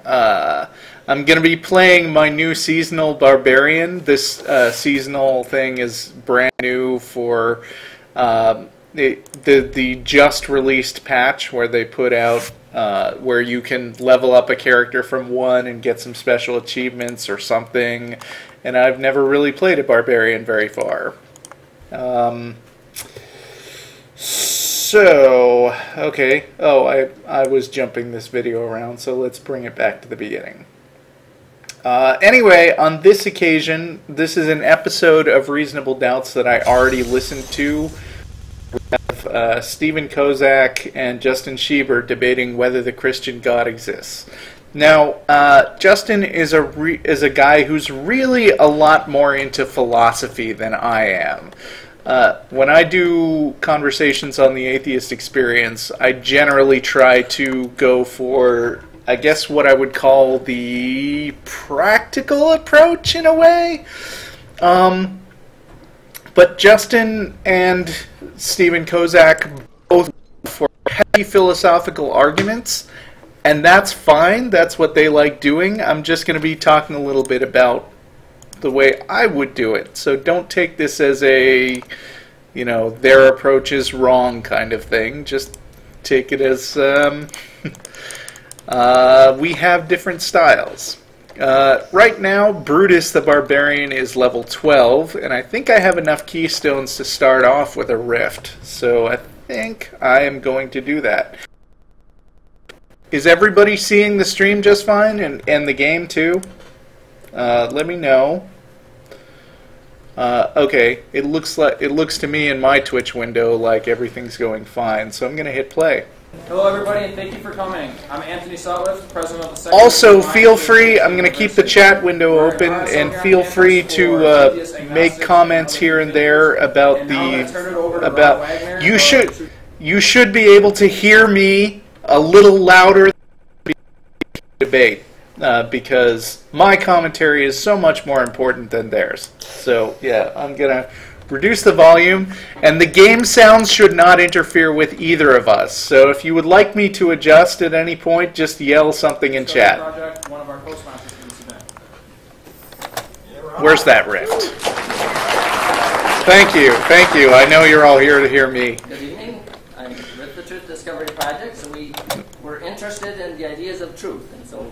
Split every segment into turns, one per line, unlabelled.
I'm going to be playing my new seasonal Barbarian. This seasonal thing is brand new for the just released patch where they put out where you can level up a character from 1 and get some special achievements or something. And I've never really played a Barbarian very far. So, okay. Oh, I was jumping this video around, so let's bring it back to the beginning. Anyway, on this occasion, this is an episode of Reasonable Doubts that I already listened to. We have Stephen Kozak and Justin Schieber debating whether the Christian God exists. Now, Justin is a guy who's really a lot more into philosophy than I am. When I do conversations on the atheist experience, I generally try to go for, I guess, what I would call the practical approach in a way. But Justin and Stephen Kozak both go for heavy philosophical arguments, and that's fine. That's what they like doing. I'm just going to be talking a little bit about the way I would do it. So don't take this as a, you know, their approach is wrong kind of thing. Just take it as we have different styles. Right now, Brutus the Barbarian is level 12, and I think I have enough keystones to start off with a rift. So I think I am going to do that. Is everybody seeing the stream just fine, and the game too? Let me know. Okay, it looks to me in my Twitch window like everything's going fine, so I'm going to hit play.
Hello everybody, and thank you for coming. I'm Anthony Sutliff, president of the second.
Also, feel free, I'm going to keep the chat window open, and feel free to make comments here and there about you should be able to hear me a little louder than the debate. Because my commentary is so much more important than theirs. So, yeah, I'm going to reduce the volume, and the game sounds should not interfere with either of us. So if you would like me to adjust at any point, just yell something in chat. Where's that rift? Thank you, thank you. I know you're all here to hear me.
Good evening. I'm with the Truth Discovery Project, so we're interested in the ideas of truth, and so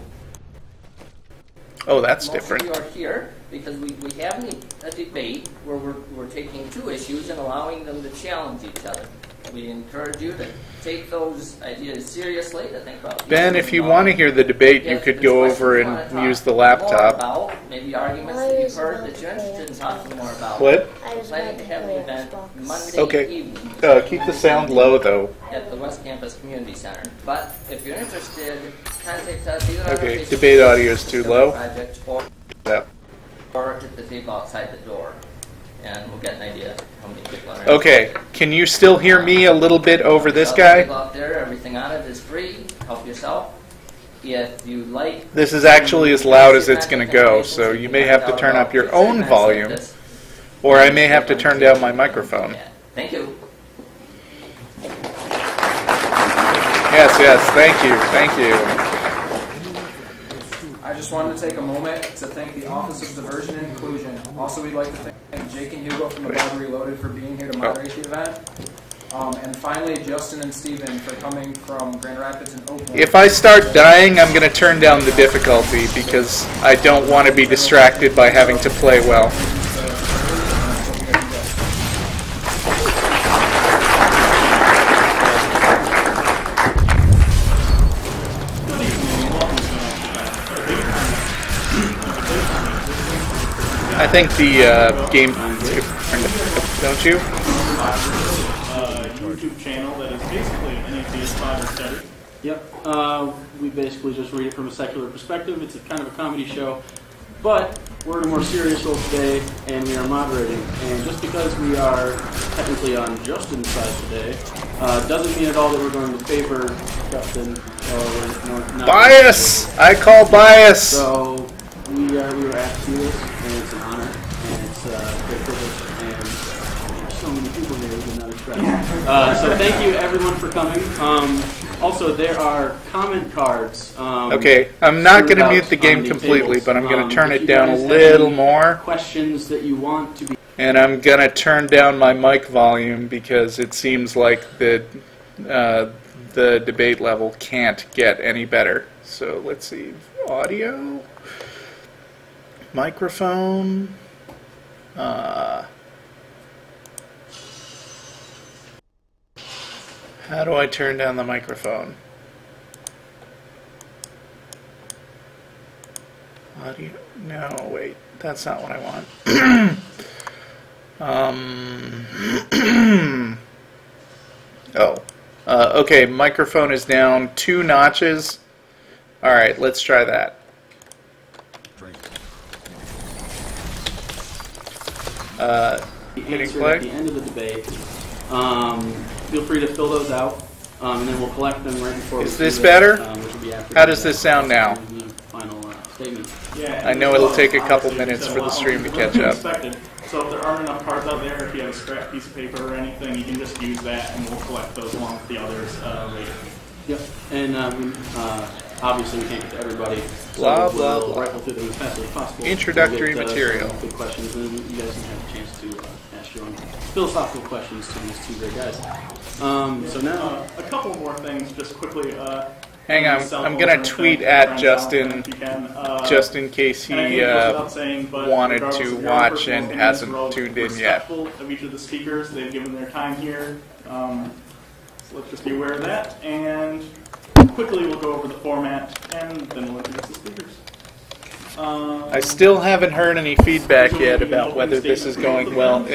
oh, that's
most
different.
of you are here because we have a debate where we're taking two issues and allowing them to challenge each other. We encourage you to take those ideas seriously, to think about.
Ben, if you want to hear the debate, you could go over and use the laptop.
About, maybe arguments that you've heard that you're interested in talking more about.
What?
We're planning to have an event Monday evening.
Keep the sound low, though.
At the West Campus Community Center. But if you're interested, contact us either on our
Okay,
Facebook
debate audio is too low.
Project or hit the table outside the door, and we'll get an idea how many people are.
Okay, can you still hear me a little bit over this guy?
Out there, everything on it is free. Help yourself. If you like,
This is actually as loud as it's going to go, so you may have to turn up your own volume, or I may have to turn down my microphone.
Thank you.
Yes, thank you.
I just wanted to take a moment to thank the Office of Diversion and Inclusion. Also, we'd like to thank Jake and Hugo from the Barber Reloaded for being here to moderate the event. And finally, Justin and Stephen for coming from Grand Rapids and Oakland.
If I start dying, I'm going to turn down the difficulty because I don't want to be distracted by having to play well. I think the game, don't you?
YouTube channel that is basically an atheist Bible study. Yep. We basically just read it from a secular perspective. It's a kind of a comedy show. But we're in a more serious role today, and we are moderating. And just because we are technically on Justin's side today, doesn't mean at all that we're going to favor Justin. Not
Bias! I call bias!
So we were asked to do this, and it's an honor, and it's a great privilege, and there's so many people here who did not expect. So thank you everyone for coming. Also, there are comment cards.
Okay, I'm not going to mute the game completely, but I'm going to turn it down a little more.
Questions that you want to be...
And I'm going to turn down my mic volume because it seems like the debate level can't get any better. So let's see. Audio. Microphone. How do I turn down the microphone? Audio? No, wait. That's not what I want. Okay, microphone is down 2 notches. Alright, let's try that. Hitting play.
At the end of the debate. Feel free to fill those out, and then we'll collect them right before.
Is this better? How does this sound now?
Final statement.
Yeah,
I know it'll take a couple minutes for the stream to catch up.
So if there aren't enough cards out there, if you have a scrap piece of paper or anything, you can just use that, and we'll collect those along with the others later.
Yep, and obviously we can't get to everybody. So
Blah, blah,
we'll
blah.
rifle through them as fast as possible.
Introductory
We'll get,
material.
Some good questions, and you guys can have a chance to ask your own philosophical questions to these two great guys. So now,
a couple more things, just quickly.
Hang on, I'm going to tweet at Justin just in case he wanted to watch and hasn't tuned in yet.
Of each of the speakers, they've given their time here. So let's just be aware of that. And quickly we'll go over the format, and then we'll introduce the speakers.
I still haven't heard any feedback yet about whether this is going well,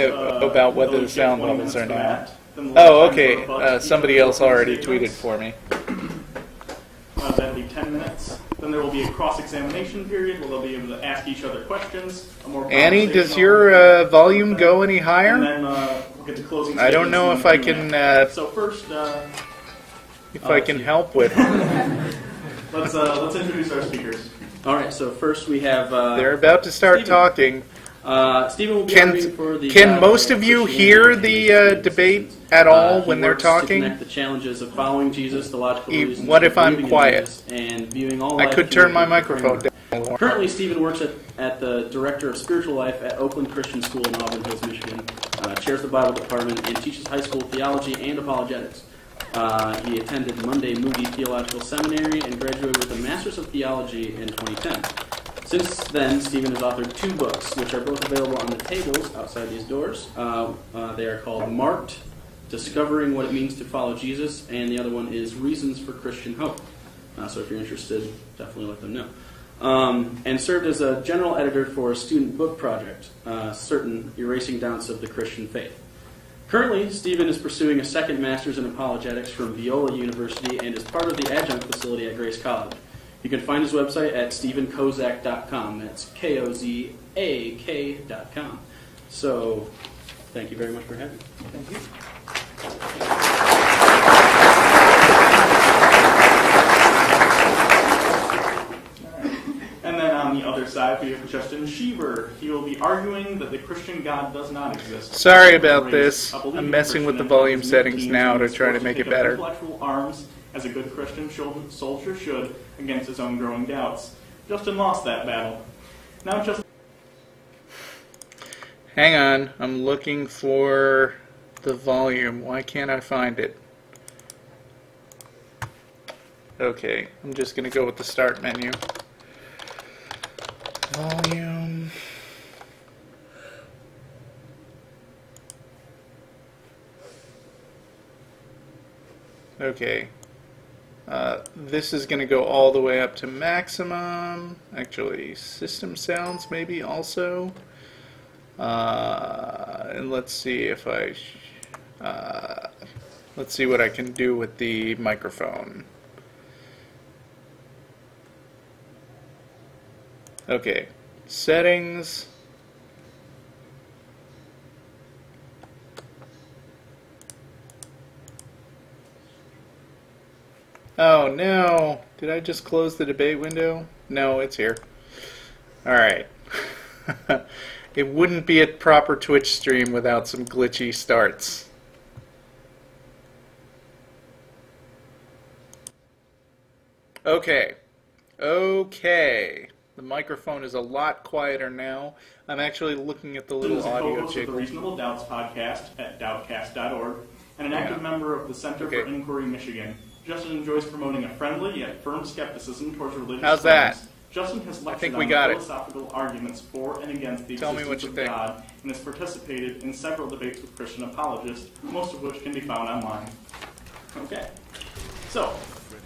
about whether the sound levels are now. Oh, okay. Somebody else already tweeted for me.
That'll be 10 minutes. Then there will be a cross-examination period where they'll be able to ask each other questions.
Annie, does your volume go any higher?
And then we'll get to closing.
I don't know if I can.
So first,
if I can help with.
let's introduce our speakers.
all right. So first we have.
They're about to start
Stephen.
talking.
Stephen will be arguing for the.
Can most of you hear the debate at all when they're talking?
To connect the challenges of following Jesus, the logical reasons
What if
for
I'm
believing in
quiet?
Jesus, and viewing all
I
life
could
through
turn my
a
microphone
framework.
down.
Currently, Stephen works at the Director of Spiritual Life at Oakland Christian School in Auburn Hills, Michigan, chairs the Bible department, and teaches high school theology and apologetics. He attended Monday Moody Theological Seminary and graduated with a Master's of Theology in 2010. Since then, Stephen has authored 2 books, which are both available on the tables outside these doors. They are called Marked, Discovering What It Means to Follow Jesus, and the other one is Reasons for Christian Hope. So if you're interested, definitely let them know. And served as a general editor for a student book project, Certain Erasing Doubts of the Christian Faith. Currently, Stephen is pursuing a second master's in apologetics from Viola University and is part of the adjunct facility at Grace College. You can find his website at stephenkozak.com. That's KOZAK.com. So, thank you very much for having me.
Thank you.
And then on the other side, we have Justin Schieber. He will be arguing that the Christian God does not exist.
Sorry about this. I'm messing with the volume settings now to try to make it better.
Intellectual arms, as a good Christian soldier should, against his own growing doubts. Justin lost that battle. Now Justin...
Hang on. I'm looking for the volume. Why can't I find it? Okay. I'm just going to go with the start menu. Volume. Okay. This is going to go all the way up to maximum. Actually, system sounds maybe also. And let's see if let's see what I can do with the microphone. Okay, settings. Oh no, did I just close the debate window? No, it's here. Alright. It wouldn't be a proper Twitch stream without some glitchy starts. Okay. Okay. The microphone is a lot quieter now. I'm actually looking at the little
Justin is a
audio
co-host of the
jiggle.
Reasonable Doubts podcast at doubtcast.org and an active member of the Center for Inquiry Michigan. Justin enjoys promoting a friendly yet firm skepticism towards religious
How's that?
claims. Justin has lectured
think we
on
got it.
philosophical arguments for and against the
Tell me what
existence
you
of
think.
God and has participated in several debates with Christian apologists, most of which can be found online. Okay. So,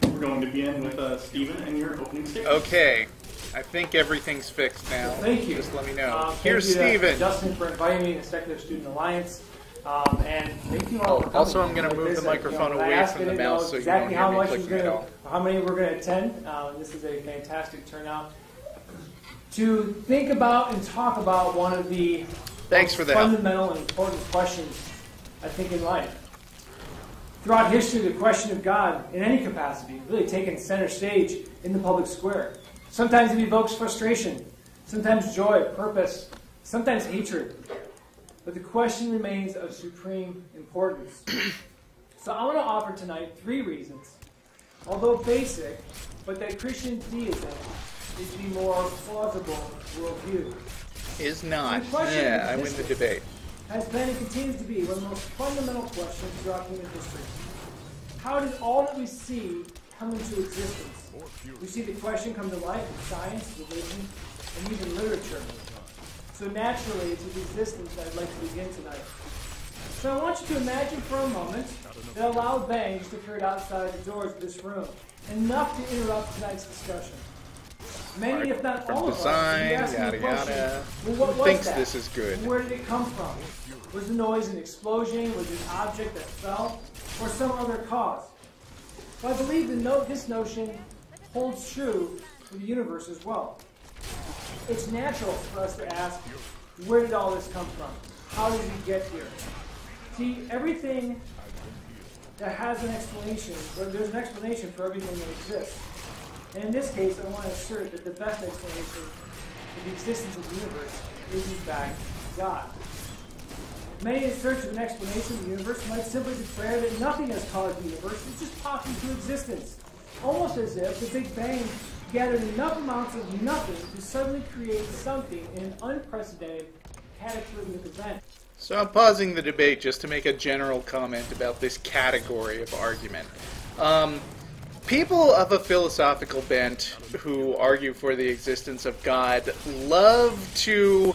we're going to begin with Stephen and your opening statement.
Okay. I think everything's fixed now.
Thank you.
Just let me know.
Thank
Here's
you to
Stephen.
Justin for inviting me to Secular Student Alliance. And thank you all for coming.
Also, I'm going to move the microphone away from the mouse so you won't hear me clicking at all.
How many we're going to attend. This is a fantastic turnout to think about and talk about one of the fundamental and important questions, I think, in life. Throughout history, the question of God, in any capacity, really taken center stage in the public square. Sometimes it evokes frustration, sometimes joy, purpose, sometimes hatred. But the question remains of supreme importance. So I want to offer tonight 3 reasons, although basic, but that Christian deism is the more plausible worldview.
Is not.
The question
Yeah,
of
I win the debate.
has been and continues to be one of the most fundamental questions throughout human history. How did all that we see come into existence? We see the question come to life in science, religion, and even literature. So naturally, it's with existence that I'd like to begin tonight. So I want you to imagine for a moment that a loud bang just occurred outside the doors of this room, enough to interrupt tonight's discussion. Many, if not all of us, would be asking the question, well, what was
thinks
that?
this is good?
Where did it come from? Was the noise an explosion? Was it an object that fell? Or some other cause? Well, I believe this notion holds true for the universe as well. It's natural for us to ask, where did all this come from? How did we get here? See, everything that has an explanation, there's an explanation for everything that exists. And in this case, I want to assert that the best explanation for the existence of the universe is, in fact, God. Many in search of an explanation of the universe might simply declare that nothing has caused the universe, it just popped into existence. Almost as if the Big Bang gathered enough amounts of nothing to suddenly create something in an unprecedented, cataclysmic event.
So I'm pausing the debate just to make a general comment about this category of argument. People of a philosophical bent who argue for the existence of God love to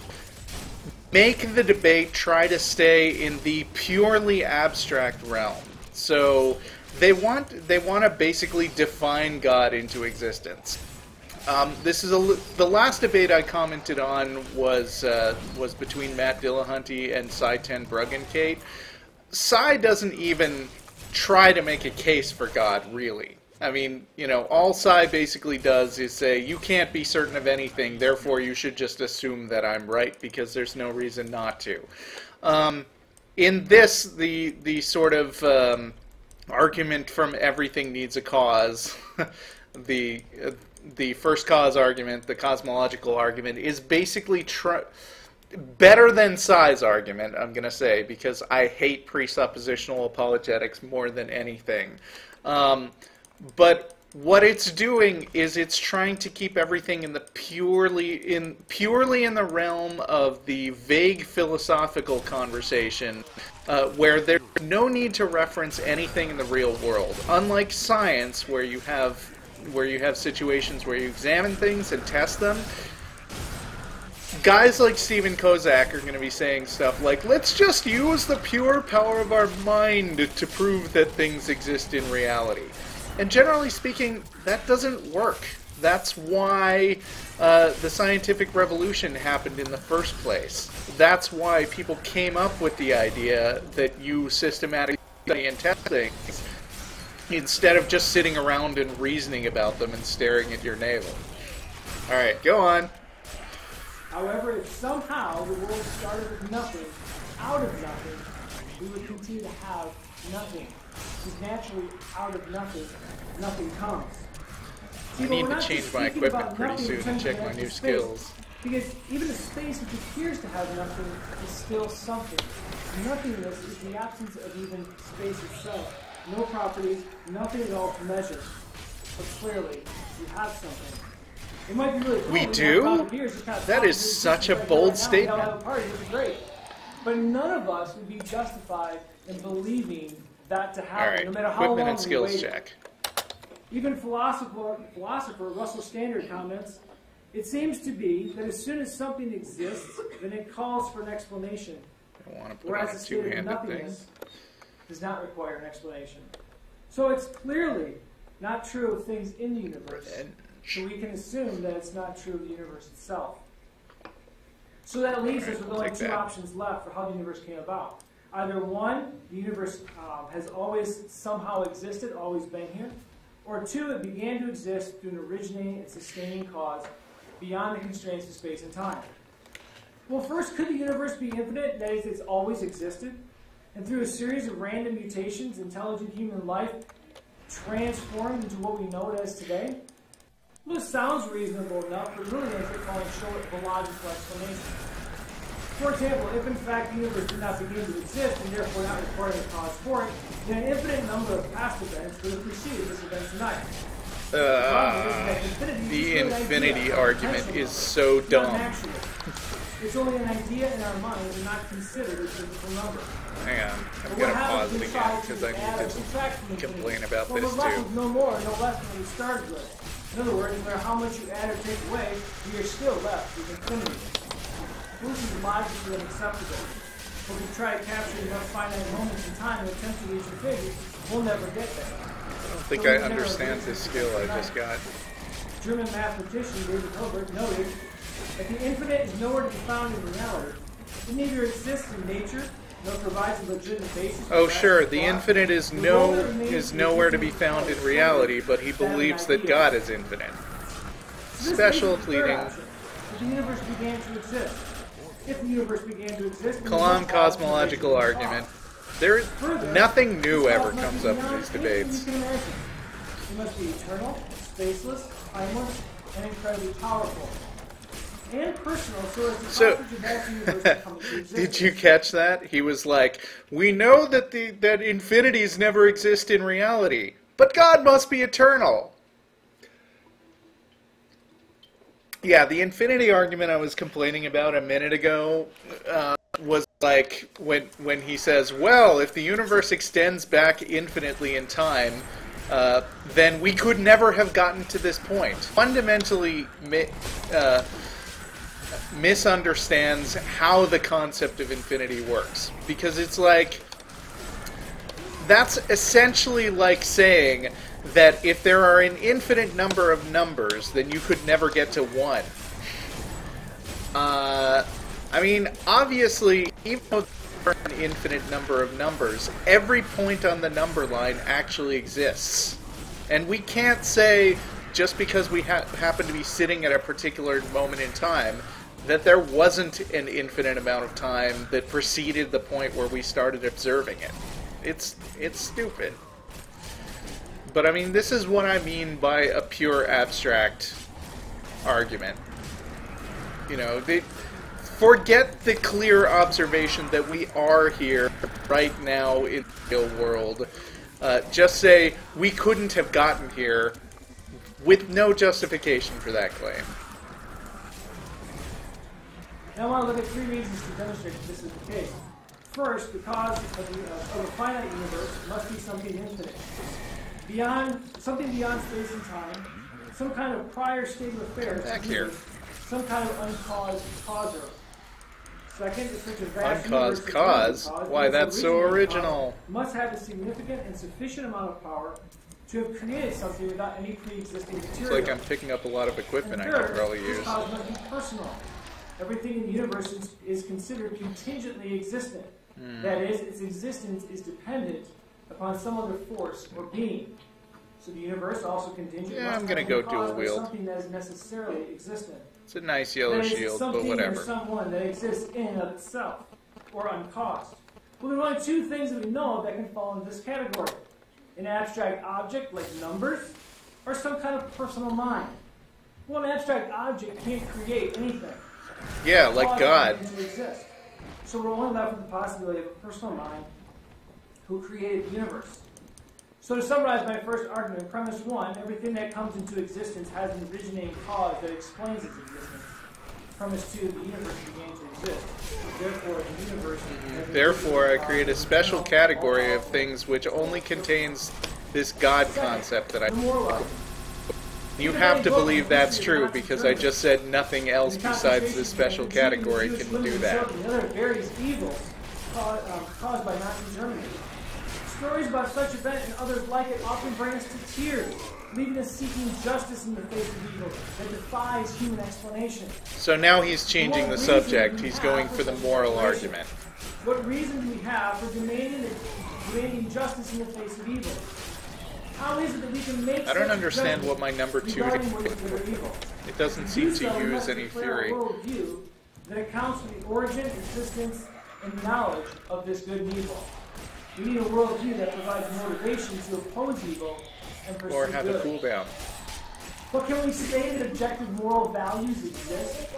make the debate try to stay in the purely abstract realm. So they want to basically define God into existence. This is the last debate I commented on was between Matt Dillahunty and Cy Ten Bruggencate. Cy doesn't even try to make a case for God, really. I mean, all Cy basically does is say, you can't be certain of anything, therefore you should just assume that I'm right, because there's no reason not to. In this, the sort of argument from everything needs a cause, the first cause argument, the cosmological argument, is basically better than Cy's argument, I'm going to say, because I hate presuppositional apologetics more than anything. But what it's doing is it's trying to keep everything in the purely in the realm of the vague philosophical conversation, where there's no need to reference anything in the real world. Unlike science, where you have situations where you examine things and test them, guys like Stephen Kozak are going to be saying stuff like, let's just use the pure power of our mind to prove that things exist in reality. And generally speaking, that doesn't work. That's why the scientific revolution happened in the first place. That's why people came up with the idea that you systematically study and test things instead of just sitting around and reasoning about them and staring at your navel. Alright, go on.
However, if somehow the world started with nothing, out of nothing, we would continue to have nothing. Because naturally, out of nothing, nothing comes. See,
I need to change my equipment pretty soon and check my new skills.
Because even a space which appears to have nothing is still something. Nothingness is the absence of even space itself. No properties, nothing at all to measure. but clearly we have something. It might be really cool.
We do? That is such a bold statement.
Have a party, which is great. But none of us would be justified in believing that to happen, no matter how long
equipment and
we
skills
waited.
check.
Even philosopher Russell Standard comments, it seems to be that as soon as something exists, then it calls for an explanation.
I don't want to put
Whereas
on
a
a
state of
two-handed thing.
nothingness does not require an explanation. So it's clearly not true of things in the universe. So we can assume that it's not true of the universe itself. So that leaves us with only two options left for how the universe came about. Either one, the universe has always somehow existed, always been here. Or two, it began to exist through an originating and sustaining cause beyond the constraints of space and time. Well, first, could the universe be infinite? That is, it's always existed. And through a series of random mutations, intelligent human life transformed into what we know it as today? Well, this sounds reasonable enough, but really ends up falling short of a logical explanation. For example, if in fact the universe did not begin to exist and therefore not requiring a cause for it, then an infinite number of past events would have preceded this event tonight.
The infinity argument is so dumb.
It's only an idea in our mind and not considered a physical number.
Hang on, I'm going to pause it again because I need to complain about this too.
No more, no less than we started with. In other words, no matter how much you add or take away, we are still left with infinity. This is logically unacceptable. But we try to capture enough finite moments in time and attempt to reach infinity, we'll never get there.
I don't think I understand this skill I just got.
German mathematician David Hilbert noted that the infinite is nowhere to be found in reality. It neither exists in nature nor provides a legitimate basis.
Oh, sure, the infinite is nowhere to be found in reality, but he believes that God is infinite. Special pleading.
The universe began to exist. If the universe began to exist,
Kalam cosmological argument. Nothing new ever comes up in these debates.
It must be eternal, spaceless, timeless, and incredibly powerful. And personal, so as to the universe come into existence.
Did you catch that? He was like, we know that infinities never exist in reality, but God must be eternal. Yeah, the infinity argument I was complaining about a minute ago was like when he says, well, if the universe extends back infinitely in time, then we could never have gotten to this point. Fundamentally misunderstands how the concept of infinity works. Because it's like, that's essentially like saying that if there are an infinite number of numbers, then you could never get to 1. I mean, obviously, even though there are an infinite number of numbers, every point on the number line actually exists. And we can't say, just because we happen to be sitting at a particular moment in time, that there wasn't an infinite amount of time that preceded the point where we started observing it. It's stupid. But I mean, this is what I mean by a pure abstract argument. You know, forget the clear observation that we are here right now in the real world. Just say, we couldn't have gotten here with no justification for that claim.
Now I want to look at 3 reasons to demonstrate that this is the case. First, the cause of a finite universe must be something infinite. Something beyond space and time, some kind of prior state of affairs,
back here.
Some kind of uncaused causer. Second, if such a vast
uncaused cause? Why, that's so original.
Must have a significant and sufficient amount of power to have created something without any pre-existing material.
It's like I'm picking up a lot of equipment I could probably use.
This cause must be personal. Everything in the universe is considered contingently existent. That is, its existence is dependent upon some other force or being. So the universe also contingent.
Yeah, I'm gonna go dual wield.
Something that is necessarily existent.
It's a nice yellow shield, but whatever.
Or someone that exists in and of itself, or uncaused. Well, there are only 2 things that we know of that can fall into this category: an abstract object like numbers, or some kind of personal mind. Well, an abstract object can't create anything.
Yeah, like God.
So we're only left with the possibility of a personal mind who created the universe. So to summarize my first argument, premise 1, everything that comes into existence has an originating cause that explains its existence. Premise 2, the universe began to exist. Therefore, the universe...
Therefore, I create a special category of things which only contains this God concept that I... You have to believe that's true, because I just said nothing else besides this special category can do that.
The other various evils caused by Nazi Germany. Stories about such event and others like it often bring us to tears, leaving us seeking justice in the face of evil that defies human explanation.
So now he's changing the subject. He's going for the moral argument.
What reason do we have for demanding justice in the face of evil? How is it that we can make
I don't understand what my number 2
regarding what is good or evil?
It doesn't seem to use any theory.
A worldview that accounts for the origin, existence, and knowledge of this good and evil. We need a worldview that provides motivation to oppose evil and pursue
Or have
good.
a cooldown.
But can we say that objective moral values exist?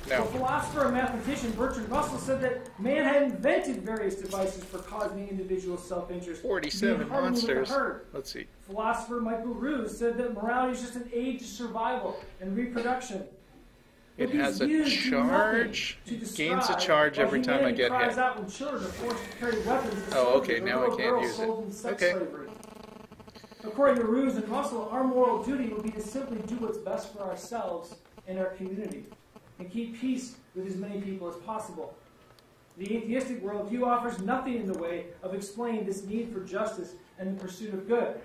No.
The philosopher and mathematician Bertrand Russell said that man had invented various devices for causing the individual's self-interest.
47 monsters. Let's see.
Philosopher Michael Ruse said that morality is just an aid to survival and reproduction.
It has a charge. Gains a charge every time I get hit. Oh, okay, now I can't use it. Okay.
According to Ruse and Russell, our moral duty would be to simply do what's best for ourselves and our community, and keep peace with as many people as possible. The atheistic worldview offers nothing in the way of explaining this need for justice and the pursuit of good.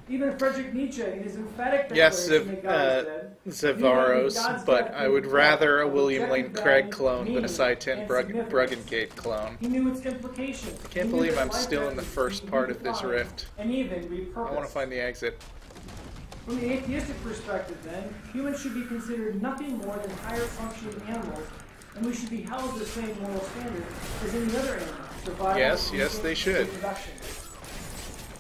Even Friedrich Nietzsche, in his emphatic declaration that God is dead,
Zavaros, but I would rather a William Lane Craig clone than a Cy 10 Bruggengate clone.
He knew its implications.
I can't believe I'm still in the first part of this rift.
And even repurposed.
I want to find the exit.
From the atheistic perspective, then, humans should be considered nothing more than higher functioning animals, and we should be held to the same moral standard as any other animal. Survival,
Yes, they should.
Reproduction.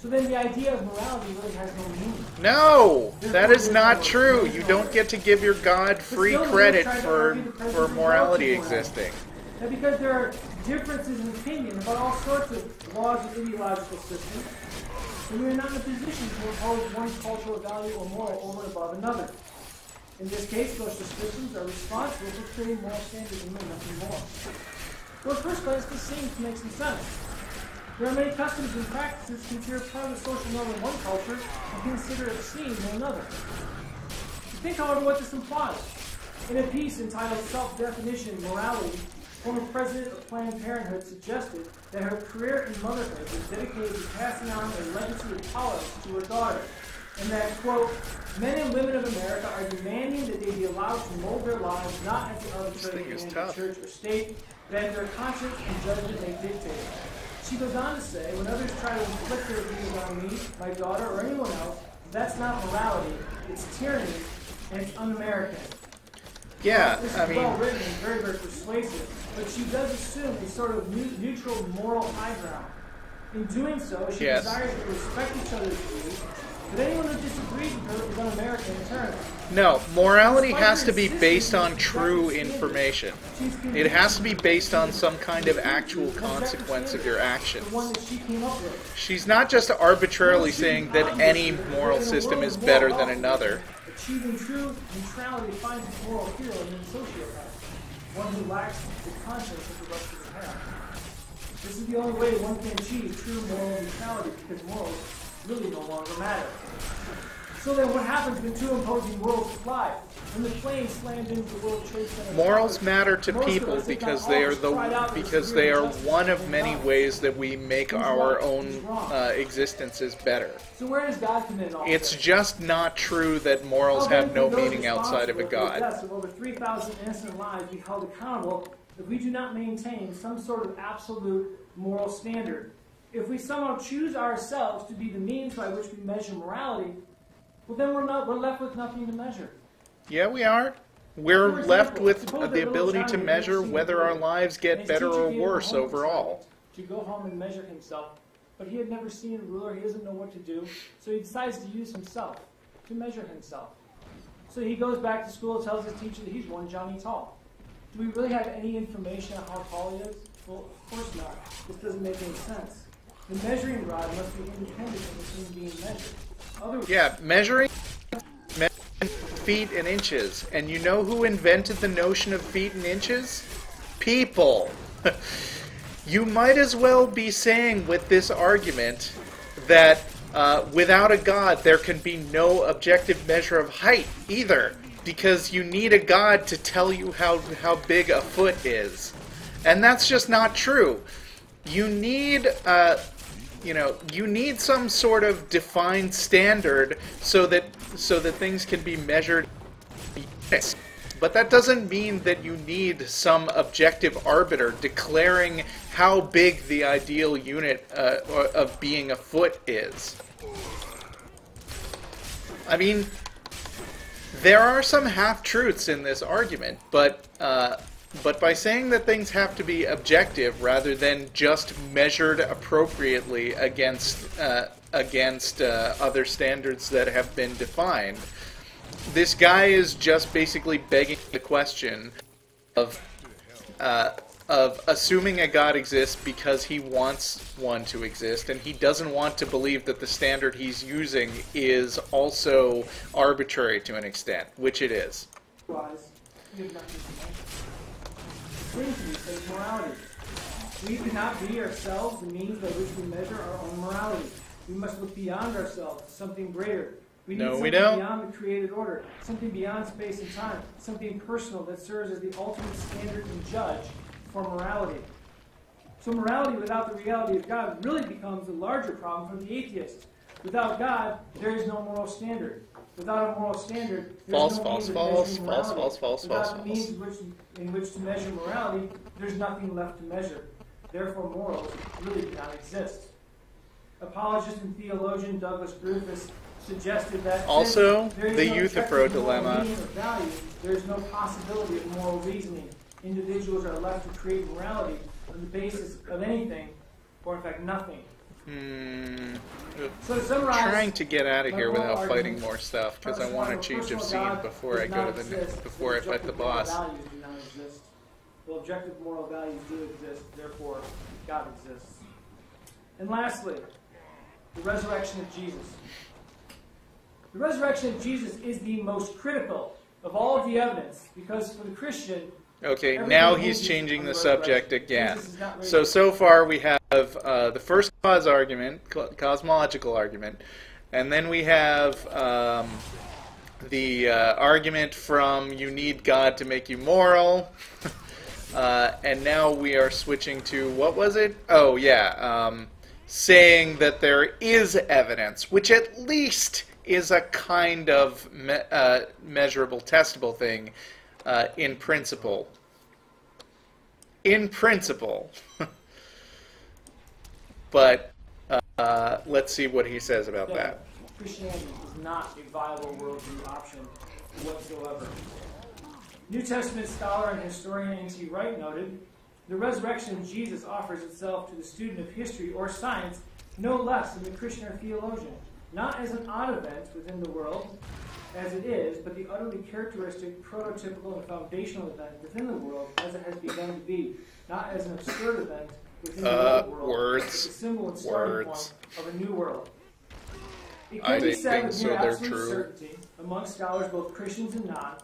So then the idea of morality really has no meaning.
No! That is not true. You don't get to give your God free credit for morality existing.
Now, because there are differences in opinion about all sorts of laws and ideological systems, and we are not in a position to impose one cultural value or moral over and above another. In this case, social systems are responsible for creating moral standards and nothing more. Well, at first glance, this seems to make some sense. There are many customs and practices considered part of the social norm in one culture and considered obscene in another. Think, however, what this implies. In a piece entitled Self-Definition Morality, former president of Planned Parenthood suggested that her career in motherhood was dedicated to passing on a legacy of tolerance to her daughter, and that, quote, men and women of America are demanding that they be allowed to mold their lives not as the arbitrary command of church or state, but as their conscience and judgment may dictate. She goes on to say, when others try to inflict their views on me, my daughter, or anyone else, that's not morality, it's tyranny, and it's un-American.
Yeah,
This is well written and very, very persuasive, but she does assume a sort of neutral moral high ground. In doing so, she desires to respect each other's views, but anyone who disagrees with her is un-American in turn.
No, morality has to be based on true information. It has to be based on some kind of actual consequence of your actions. She's not just arbitrarily saying that any moral system is better than another.
Achieving true neutrality finds its moral hero in a sociopath, one who lacks the conscience that the rest of us have. This is the only way one can achieve true moral neutrality, because morals really no longer matter. So then what happens when two opposing worlds collide? When the plane slammed into the World Trade Center...
Morals matter to people because they are one of many ways that we make our own existences better.
So where does God come in all
It's
this?
just not true that morals have no meaning outside of a God.
Of over 3,000 innocent lives be held accountable if we do not maintain some sort of absolute moral standard. If we somehow choose ourselves to be the means by which we measure morality, well, then we're left with nothing to measure.
Yeah, we are. We're left with the ability to measure whether our lives get better or worse overall.
To go home and measure himself, but he had never seen a ruler. He doesn't know what to do, so he decides to use himself to measure himself. So he goes back to school, tells his teacher that he's 1 Johnny tall. Do we really have any information on how tall he is? Well, of course not. This doesn't make any sense. The measuring rod must be independent of the thing being measured. Otherwise,
Yeah, measuring feet and inches. And you know who invented the notion of feet and inches? People. You might as well be saying with this argument that without a God there can be no objective measure of height either, because you need a God to tell you how big a foot is. And that's just not true. You need you need some sort of defined standard so that things can be measured. But that doesn't mean that you need some objective arbiter declaring how big the ideal unit of being a foot is. I mean, there are some half-truths in this argument, but by saying that things have to be objective rather than just measured appropriately against other standards that have been defined, this guy is just basically begging the question of assuming a God exists because he wants one to exist, and he doesn't want to believe that the standard he's using is also arbitrary to an extent, which it is.
we have nothing to measure. Cling to me says morality. We cannot be ourselves the means by which we measure our own morality. We must look beyond ourselves to something greater. We need something beyond the created order, something beyond space and time, something personal that serves as the ultimate standard and judge for morality. So morality without the reality of God really becomes the larger problem for the atheist. Without God, there is no moral standard. Without a moral standard, there's no means of measuring morality. Without the means in which to measure morality, there's nothing left to measure. Therefore, morals really do not exist. Apologist and theologian Douglas Rufus suggested that
also the
no
Euthyphro dilemma.
Value, there is no possibility of moral reasoning. Individuals are left to create morality on the basis of anything, or in fact nothing. So to summarize,
I'm trying to get out of here without
argument,
fighting more stuff because I want a change of scene before I go to before I fight the boss.
Values do not exist. Well, objective moral values do exist. Therefore, God exists. And lastly, the resurrection of Jesus. The resurrection of Jesus is the most critical of all of the evidence, because for the Christian,
okay, now he's changing the subject again. So far we have the first cause argument, cosmological argument, and then we have the argument from you need God to make you moral, and now we are switching to, what was it? Oh yeah, saying that there is evidence, which at least is a kind of measurable, testable thing in principle. In principle. But let's see what he says about that.
Christianity is not a viable worldview option whatsoever. New Testament scholar and historian N.T. Wright noted, the resurrection of Jesus offers itself to the student of history or science no less than the Christian or theologian, not as an odd event within the world, as it is, but the utterly characteristic, prototypical, and foundational event within the world as it has begun to be, not as an absurd event within the old world, but the symbol and starting point of a new world. It can be said with near absolute certainty, among scholars both Christians and non,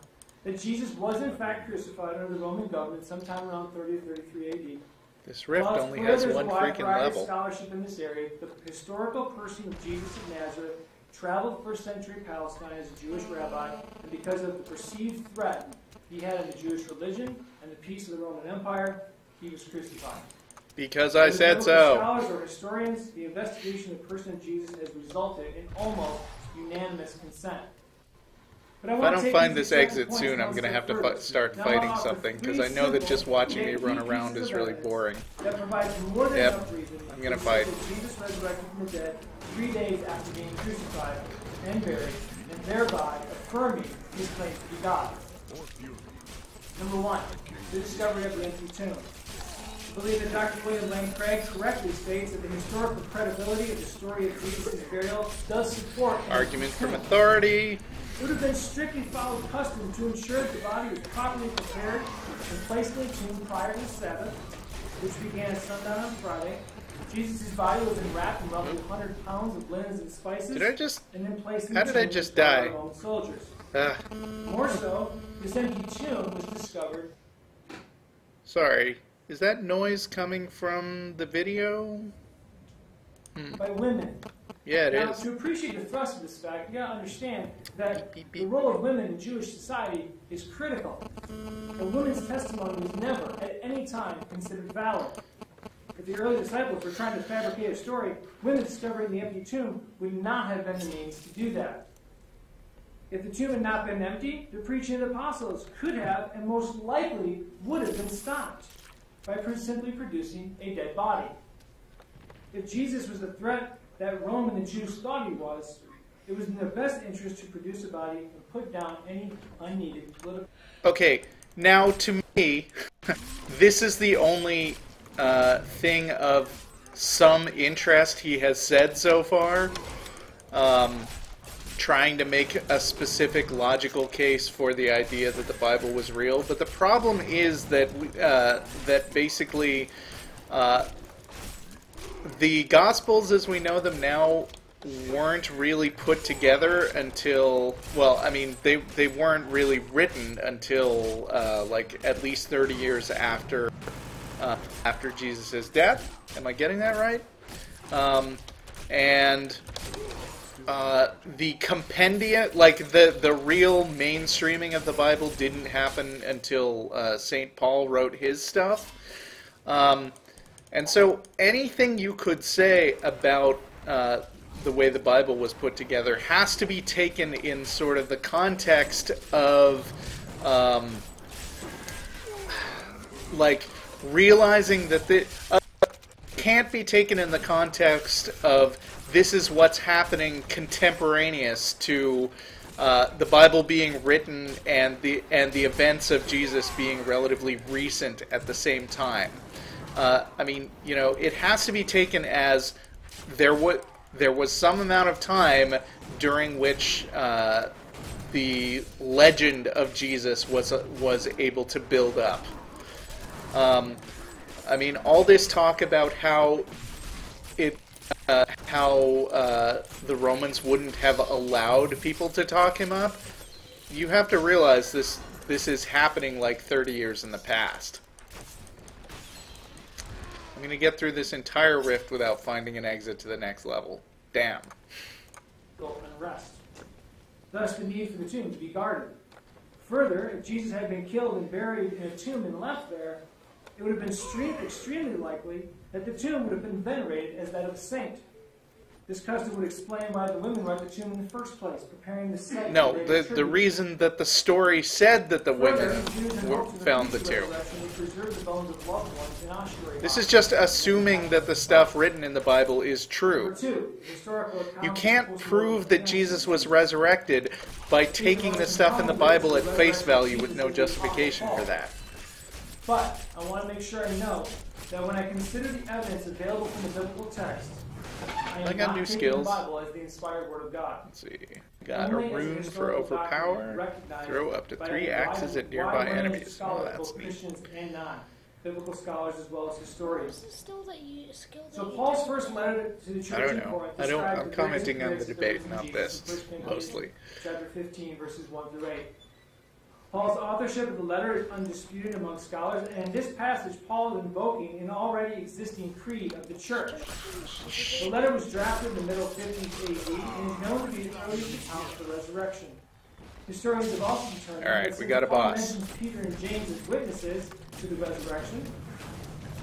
that Jesus was in fact crucified under the Roman government sometime around 30 to 33 AD.
This rift only has one freaking level.
Scholarship in this area, the historical person of Jesus of Nazareth traveled first century Palestine as a Jewish rabbi, and because of the perceived threat he had in the Jewish religion and the peace of the Roman Empire, he was crucified.
Because I said so.
Scholars or historians, the investigation of the person of Jesus has resulted in almost unanimous consent. But
if I don't find this exit soon, I'm going to have to start fighting something, because I know that just watching me run around is really boring.
That provides more than enough reason
I'm going to fight.
Jesus resurrected from the dead 3 days after being crucified and buried, and thereby affirming his claim to be God. Number 1, the discovery of the empty tomb. I believe that Dr. William Lane Craig correctly states that the historical credibility of the story of Jesus' burial does support
argument from authority.
It would have been strictly followed custom to ensure that the body was properly prepared and placed in the tomb prior to the Sabbath, which began at sundown on Friday, Jesus' body would have been wrapped in roughly 100 pounds of linens and spices, and then placed in
How
the
did I
tombs
just
by
die?
Roman soldiers. More so, this empty tomb was discovered.
Sorry. Is that noise coming from the video?
By women.
Yeah, it
Now,
is.
to appreciate the thrust of this fact, you gotta understand that the role of women in Jewish society is critical. A woman's testimony was never, at any time, considered valid. If the early disciples were trying to fabricate a story, women discovering the empty tomb would not have been the means to do that. If the tomb had not been empty, the preaching of the apostles could have, and most likely would have been stopped by simply producing a dead body. If Jesus was the threat that Rome and the Jews thought he was, it was in their best interest to produce a body and put down any unneeded political...
Okay, now to me, this is the only thing of some interest he has said so far. Trying to make a specific logical case for the idea that the Bible was real. But the problem is that that basically the Gospels as we know them now weren't really put together until, well, I mean, they weren't really written until like at least 30 years after Jesus' death. Am I getting that right? And the compendia, like the real mainstreaming of the Bible didn't happen until St. Paul wrote his stuff. And so anything you could say about the way the Bible was put together has to be taken in sort of the context of like realizing that can't be taken in the context of this is what's happening contemporaneous to the Bible being written and the events of Jesus being relatively recent at the same time. I mean, you know, it has to be taken as there was some amount of time during which the legend of Jesus was able to build up. I mean, all this talk about how the Romans wouldn't have allowed people to talk him up, you have to realize this is happening like 30 years in the past. I'm going to get through this entire rift without finding an exit to the next level. Damn.
And rest. Thus the need for the tomb to be guarded. Further, if Jesus had been killed and buried in a tomb and left there, it would have been extremely likely that the tomb would have been venerated as that of a saint. This custom would explain why the women were at the tomb in the first place, preparing the site.
No, the reason that the story said that the women found the tomb. This is just assuming that the stuff written in the Bible is true. You can't prove that Jesus was resurrected by taking the stuff in the Bible at face value with no justification for that.
But I want to make sure I know that when I consider the evidence available from the biblical text, I am not taking the Bible as the inspired Word of God.
Let's see. Got a rune for overpower. Throw up to 3 axes at nearby enemies. Oh, that's neat.
Christians and non-biblical scholars as well as historians.
Still that skill that
So Paul's first letter to the church in Corinth describes
I'm commenting on the debate, not this, mostly.
Chapter 15, verses 1 through 8. Paul's authorship of the letter is undisputed among scholars, and in this passage, Paul is invoking an already existing creed of the church. The letter was drafted in the middle 50s AD and is known to be the earliest account of the resurrection. Historians have also determined that
we got a
Paul
boss.
mentions Peter and James as witnesses to the resurrection,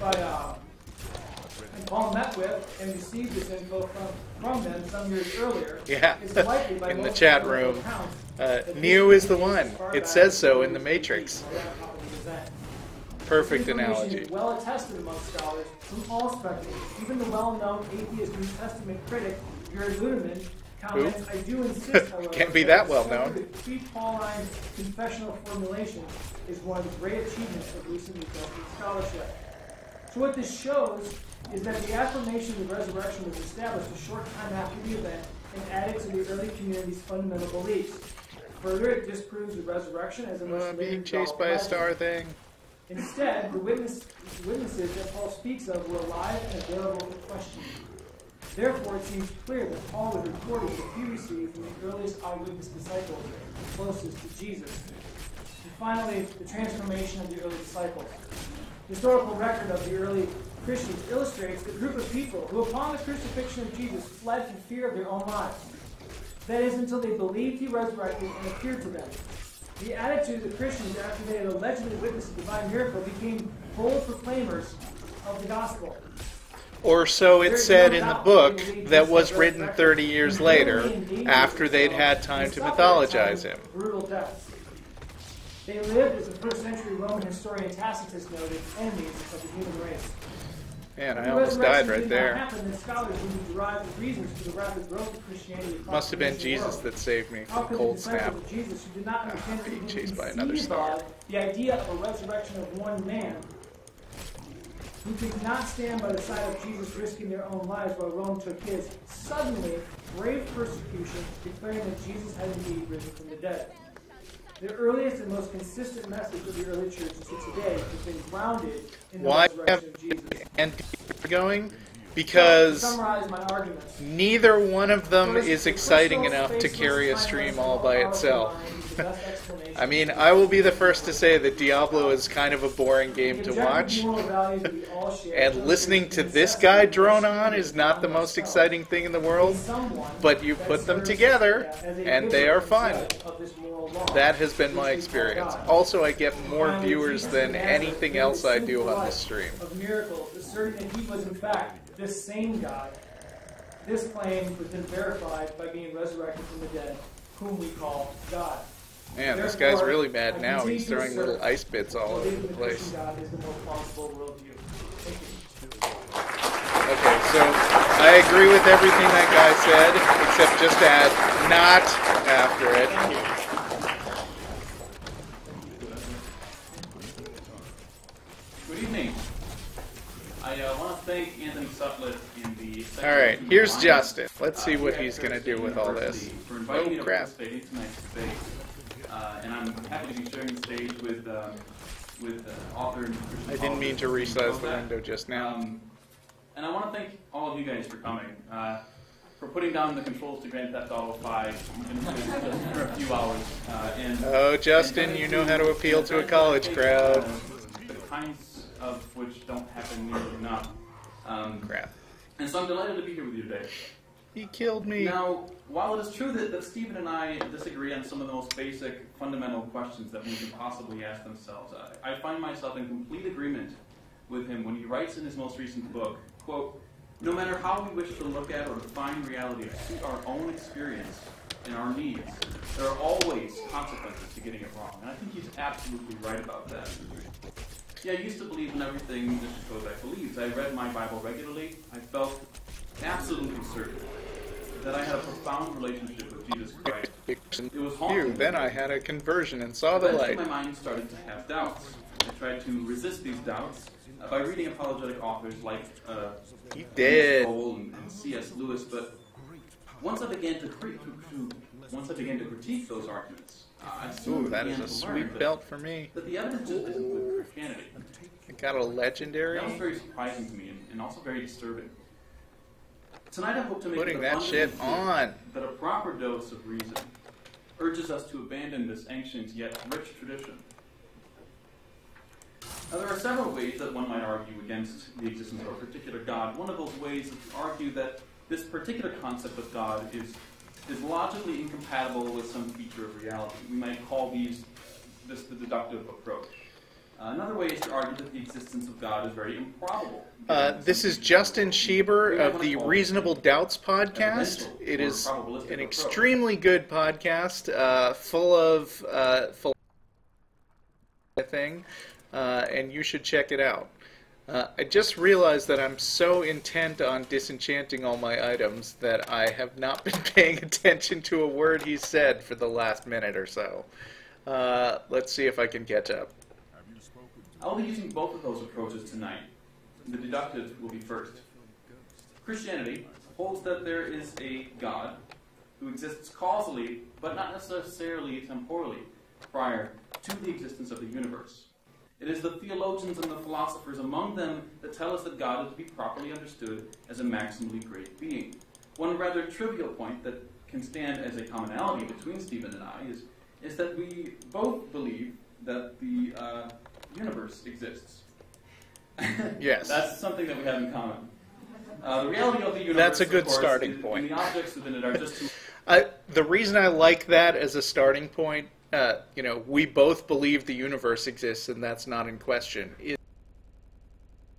and Paul met with and received this info from them some years earlier.
Yeah,
it's likely by
in the
most
chat
historical
room.
accounts
Neo is the one. It says so in the Matrix. Perfect
Information
analogy.
is well attested among scholars from all spectrums. Even the well-known atheist New Testament critic Gerd Ludemann comments, I do insist, however,
Can't be that well
the
known.
pre-Pauline confessional formulation is one of the great achievements of recent New Testament scholarship. So what this shows is that the affirmation of the resurrection was established a short time after the event and added to the early community's fundamental beliefs. Further, it disproves the resurrection as a much later
Being chased by a star thing.
Instead, the witnesses that Paul speaks of were alive and available for questioning. Therefore, it seems clear that Paul was reporting what he received from the earliest eyewitness disciples, the closest to Jesus. And finally, the transformation of the early disciples. The historical record of the early Christians illustrates the group of people who, upon the crucifixion of Jesus, fled for fear of their own lives. That is, until they believed he resurrected and appeared to them. The attitude of the Christians after they had allegedly witnessed a divine miracle became bold proclaimers of the gospel.
Or so it said in the book that was written 30 years later, after they'd had time to mythologize him.
Brutal deaths. They lived, as the first century Roman historian Tacitus noted, enemies of the human race.
Man, I almost died right there.
Happen, scholars would derive the reasons for the rapid growth of Christianity.
Must have been Jesus that saved me from cold snap.
Jesus, who did not understand
Being
that
chased by another star.
The idea of a resurrection of one man who could not stand by the side of Jesus risking their own lives while Rome took his, suddenly braved persecution, declaring that Jesus had indeed risen from the dead. The earliest and most consistent message of the early church to today has been grounded in the resurrection of Jesus.
And going? Because
to summarize my arguments,
neither one of them is exciting enough to carry a stream all by itself. I mean, I will be the first to say that Diablo is kind of a boring game to watch, and listening to this guy drone on is not the most exciting thing in the world, but you put them together, and they are fun. That has been my experience. Also, I get more viewers than anything else I do on this stream.
Of miracles, asserting that he was in fact this same God. This claim has been verified by being resurrected from the dead, whom we call God.
Man, this guy's really mad now. He's throwing little ice bits all over the place.
God is the most plausible worldview. Thank you.
Okay, so I agree with everything that guy said, except just add not after it.
Good evening. I want to thank Anthony Sutliff in the...
Alright, here's Justin. Let's see what he's going to do with all this. Oh, crap.
And I'm happy to be sharing the stage with author and Christian
I didn't mean to resize the window just now.
And I want to thank all of you guys for coming, for putting down the controls to Grand Theft Auto 5 for a few hours.
Oh, Justin, you know how to appeal to a college crowd.
The kinds of which don't happen nearly enough.
Crap.
And so I'm delighted to be here with you today.
He killed me.
Now, while it is true that Stephen and I disagree on some of the most basic, fundamental questions that one can possibly ask themselves, I find myself in complete agreement with him when he writes in his most recent book, quote, "No matter how we wish to look at or define reality to suit our own experience and our needs, there are always consequences to getting it wrong." And I think he's absolutely right about that. Yeah, I used to believe in everything Mr. Kozak believes. I read my Bible regularly. I felt absolutely certain that I had a profound relationship with Jesus Christ. It was haunting.
Then I had a conversion and saw the light.
My mind started to have doubts. I tried to resist these doubts by reading apologetic authors like Cole and C.S. Lewis. But once I began to critique those arguments, I soon
that
began
is a
to learn
sweet belt for me.
that the evidence just isn't with Christianity.
I got a legendary.
That was very surprising to me and also very disturbing. Tonight I hope to make
Putting
it
that shit on.
that a proper dose of reason urges us to abandon this ancient yet rich tradition. Now, there are several ways that one might argue against the existence of a particular God. One of those ways is to argue that this particular concept of God is logically incompatible with some feature of reality. We might call this the deductive approach. Another way is to argue that the existence of God is very improbable.
This is Justin Schieber of the Reasonable Doubts podcast. It is an extremely good podcast, full of thing, and you should check it out. I just realized that I'm so intent on disenchanting all my items that I have not been paying attention to a word he said for the last minute or so. Let's see if I can catch up.
I'll be using both of those approaches tonight. The deductive will be first. Christianity holds that there is a God who exists causally, but not necessarily temporally, prior to the existence of the universe. It is the theologians and the philosophers among them that tell us that God is to be properly understood as a maximally great being. One rather trivial point that can stand as a commonality between Stephen and I is that we both believe that the universe exists.
Yes.
That's something that we have in common. The reality of the universe,
That's a good
of course,
starting point.
and the objects within it are just too...
The reason I like that as a starting point, we both believe the universe exists, and that's not in question. Is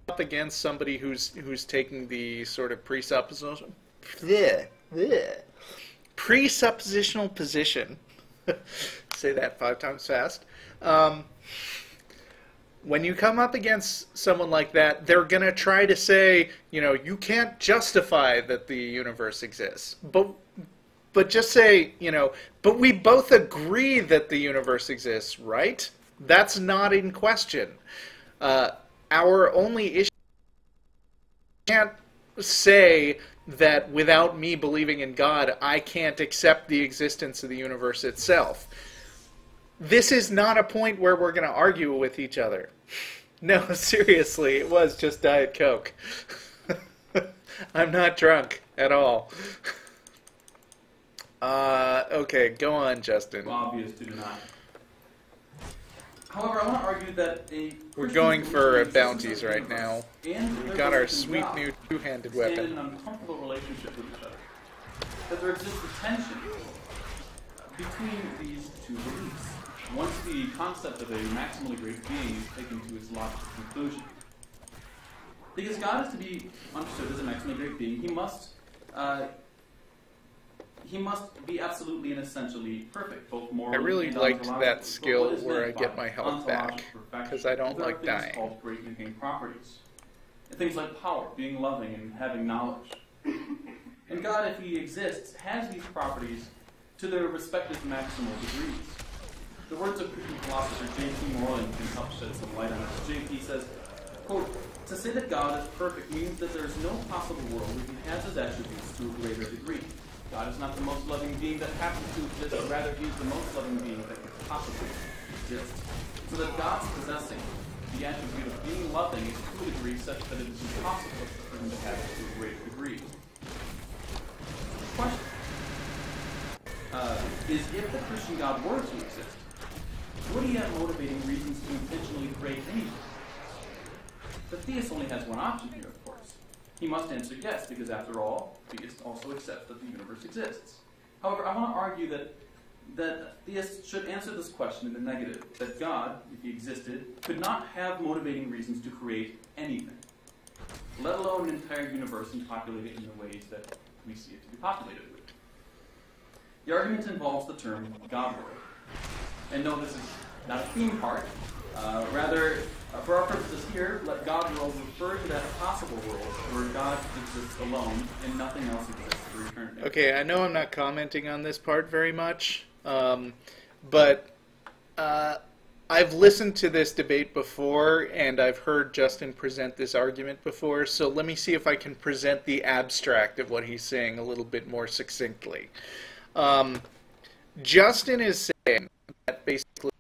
up against somebody who's taking the sort of presuppositional position. Say that 5 times fast. When you come up against someone like that, they're going to try to say, you can't justify that the universe exists. But just say, but we both agree that the universe exists, right? That's not in question. Our only issue, can't say that without me believing in God, I can't accept the existence of the universe itself. This is not a point where we're going to argue with each other. No, seriously, it was just Diet Coke. I'm not drunk at all. Okay, go on, Justin.
Obvious to deny. However, I want to argue that
we're going for bounties right now. We've got our sweet new two-handed weapon.
Stand in an uncomfortable relationship with each other. That there exists a tension between these two beliefs. Once the concept of a maximally great being is taken to its logical conclusion. Because God is to be understood as a maximally great being, he must be absolutely and essentially perfect, both morally
I really
and
liked
ontologically.
that skill
What is
where I
meant
get
by
my health back,
ontological perfection?
because I don't
There are
like
things
dying.
called great living properties. Things like power, being loving, and having knowledge. And God, if he exists, has these properties to their respective maximal degrees. The words of Christian philosopher J.P. Moreland can help shed some light on this. J.P. says, quote, "To say that God is perfect means that there is no possible world where he has his attributes to a greater degree. God is not the most loving being that happens to exist, but rather he is the most loving being that could possibly exist. So that God's possessing the attribute of being loving is to a degree such that it is impossible for him to have it to a greater degree." The question is, if the Christian God were to exist, would he have motivating reasons to intentionally create anything? The theist only has one option here, of course. He must answer yes, because after all, theists also accept that the universe exists. However, I want to argue that theists should answer this question in the negative, that God, if he existed, could not have motivating reasons to create anything, let alone an entire universe and populate it in the ways that we see it to be populated with. The argument involves the term God world. And no, this is not a theme part. Rather, for our purposes here, let God world refer to that possible world where God exists alone and nothing else exists for eternity.
Okay, I know I'm not commenting on this part very much, but I've listened to this debate before, and I've heard Justin present this argument before, so let me see if I can present the abstract of what he's saying a little bit more succinctly. Justin is saying that basically,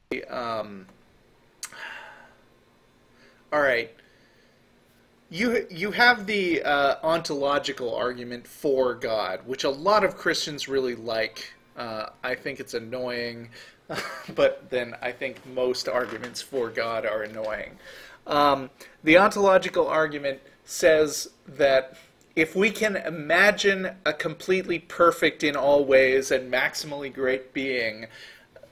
all right, you have the ontological argument for God, which a lot of Christians really like. I think it's annoying, but then I think most arguments for God are annoying. The ontological argument says that if we can imagine a completely perfect in all ways and maximally great being,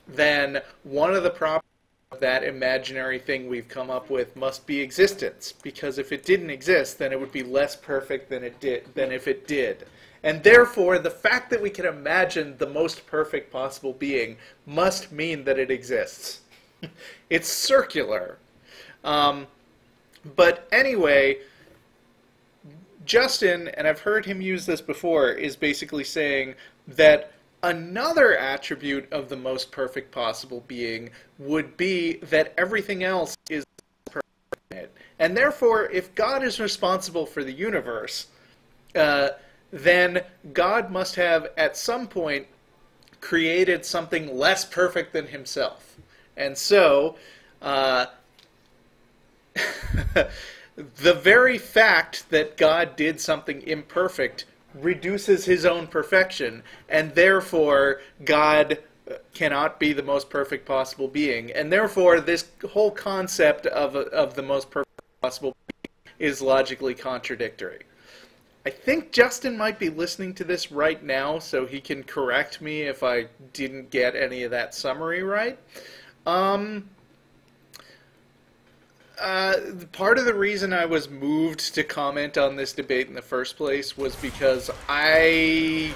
then one of the properties of that imaginary thing we've come up with must be existence. Because if it didn't exist, then it would be less perfect than if it did. And therefore, the fact that we can imagine the most perfect possible being must mean that it exists. It's circular. But anyway, Justin, and I've heard him use this before, is basically saying that another attribute of the most perfect possible being would be that everything else is perfect. And therefore, if God is responsible for the universe, then God must have, at some point, created something less perfect than himself. And so, the very fact that God did something imperfect reduces his own perfection, and therefore God cannot be the most perfect possible being. And therefore this whole concept of the most perfect possible being is logically contradictory. I think Justin might be listening to this right now, so he can correct me if I didn't get any of that summary right. Part of the reason I was moved to comment on this debate in the first place was because I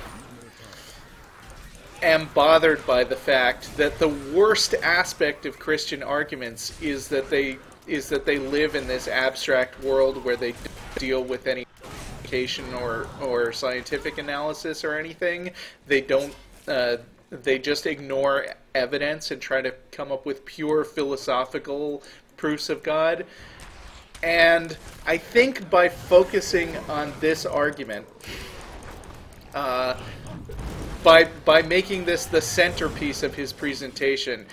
am bothered by the fact that the worst aspect of Christian arguments is that they live in this abstract world where they don't deal with any or scientific analysis or anything. They don't. They just ignore evidence and try to come up with pure philosophical proofs of God. And I think by focusing on this argument, by making this the centerpiece of his presentation,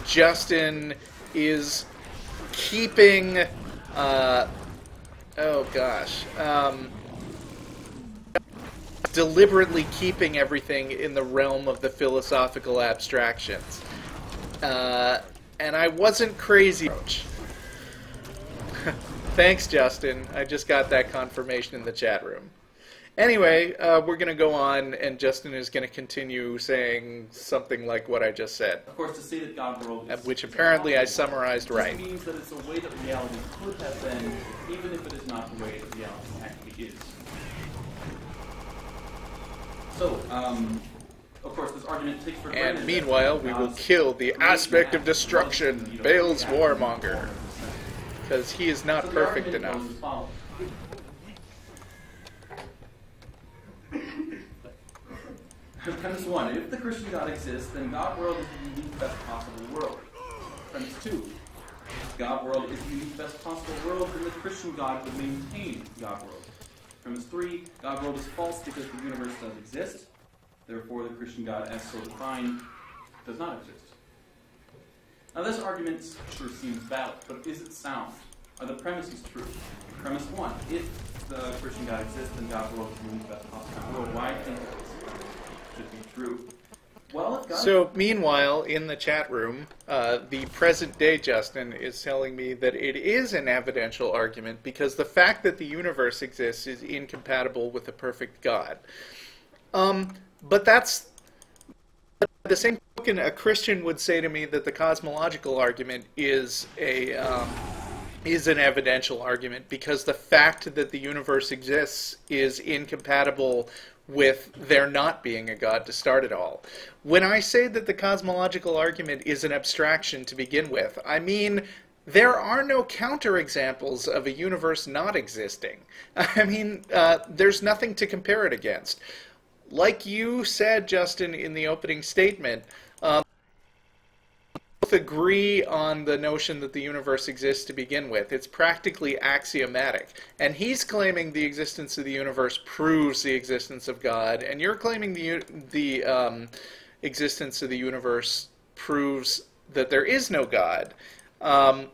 Justin is keeping. Deliberately keeping everything in the realm of the philosophical abstractions. And I wasn't crazy. Thanks, Justin. I just got that confirmation in the chat room. Anyway, we're going to go on, and Justin is going to continue saying something like what I just said.
Of course, to say that God world is
which apparently I summarized right.
This means that it's a way that reality could have been, even if it is not the way that reality actually is. So, of course, this argument takes for granted.
And meanwhile, we will kill the aspect of destruction, Baal's warmonger, because he is not perfect enough.
Premise 1. If the Christian God exists, then God world is the unique best possible world. Premise 2. If God world is the unique best possible world, then the Christian God would maintain God world. Premise 3, God world is false because the universe does exist. Therefore, the Christian God, as so defined, does not exist. Now, this argument sure seems valid, but is it sound? Are the premises true? Premise 1, if the Christian God exists, then God world is the unique best possible world. Why think it should be true? Well, if God...
So, meanwhile, in the chat room, the present-day Justin is telling me that it is an evidential argument because the fact that the universe exists is incompatible with a perfect God. But that's... At the same token, a Christian would say to me that the cosmological argument is an evidential argument because the fact that the universe exists is incompatible with there not being a God to start it all. When I say that the cosmological argument is an abstraction to begin with, I mean there are no counterexamples of a universe not existing. I mean, there's nothing to compare it against. Like you said, Justin, in the opening statement, both agree on the notion that the universe exists to begin with. It's practically axiomatic. And he's claiming the existence of the universe proves the existence of God, and you're claiming the existence of the universe proves that there is no God. And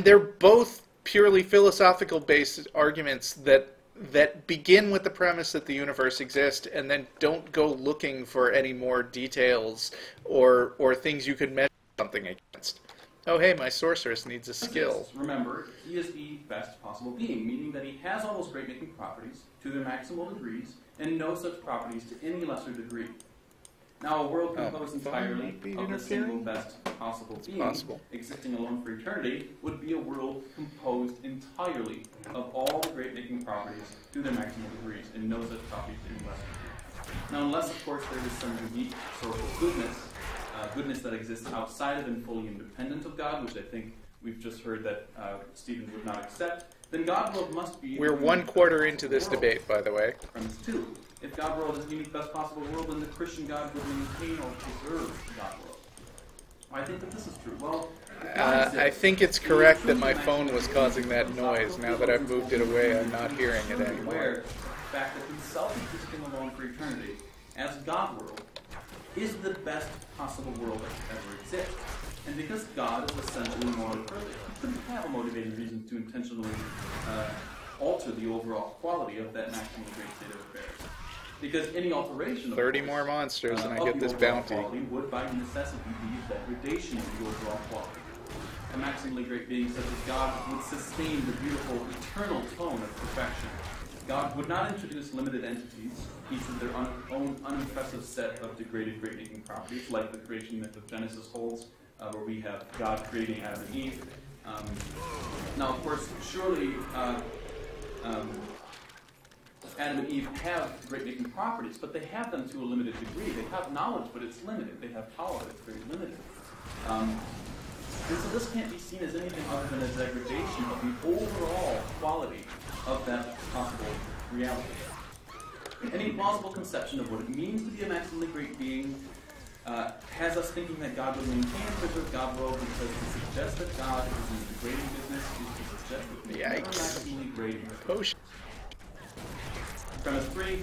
they're both purely philosophical-based arguments that begin with the premise that the universe exists and then don't go looking for any more details or things you could measure something against. Oh, hey, my sorceress needs a skill.
Remember, he is the best possible being, meaning that he has all those great-making properties to their maximal degrees and no such properties to any lesser degree. Now, a world composed entirely of the single best possible being, existing alone for eternity, would be a world composed entirely of all the great-making properties to their maximal degrees, and no such properties to any lesser degree. Now, unless, of course, there is some unique source of goodness that exists outside of and fully independent of God, which I think we've just heard that Stephen would not accept, then God world must be...
We're 1/4 into this debate, by the way.
Premise 2. If God world is the unique best possible world, then the Christian God would maintain or preserve God world. I think that this is true. Well,
I think it's correct that my phone was causing that noise. Now that I've moved it away, I'm not hearing it anymore.
The fact that himself existing alone for eternity, as God world, is the best possible world that ever exists. And because God is essentially morally perfect, he couldn't have a motivating reason to intentionally alter the overall quality of that maximally great state of affairs. Because any alteration of
30 more monsters and I get this bounty.
Would by necessity be degradation of the overall quality. A maximally great being such as God would sustain the beautiful eternal tone of perfection. God would not introduce limited entities, each with their own unimpressive set of degraded great-making properties, like the creation myth of Genesis holds, where we have God creating Adam and Eve. Now, of course, surely Adam and Eve have great-making properties, but they have them to a limited degree. They have knowledge, but it's limited. They have power, but it's very limited. And so this can't be seen as anything other than a degradation of the overall quality of that possible reality. Any plausible conception of what it means to be a maximally great being has us thinking that God would maintain a preserved God world because to suggest that God is in the degrading business is to suggest that he is maximally great.
Potion.
Premise 3,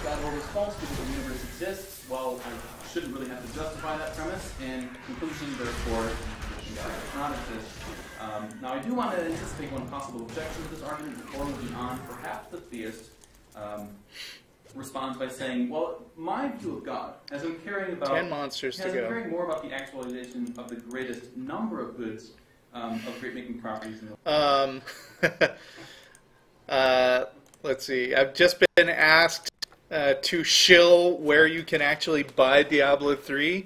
God world is false because the universe exists. Well, I shouldn't really have to justify that premise. And conclusion, therefore, God does not exist. Now, I do want to anticipate one possible objection to this argument before moving on. Perhaps the theist responds by saying, well, my view of God, as I'm caring about
10 monsters to go.
Caring more about the actualization of the greatest number of goods of great-making properties in the
let's see. I've just been asked to shill where you can actually buy Diablo 3.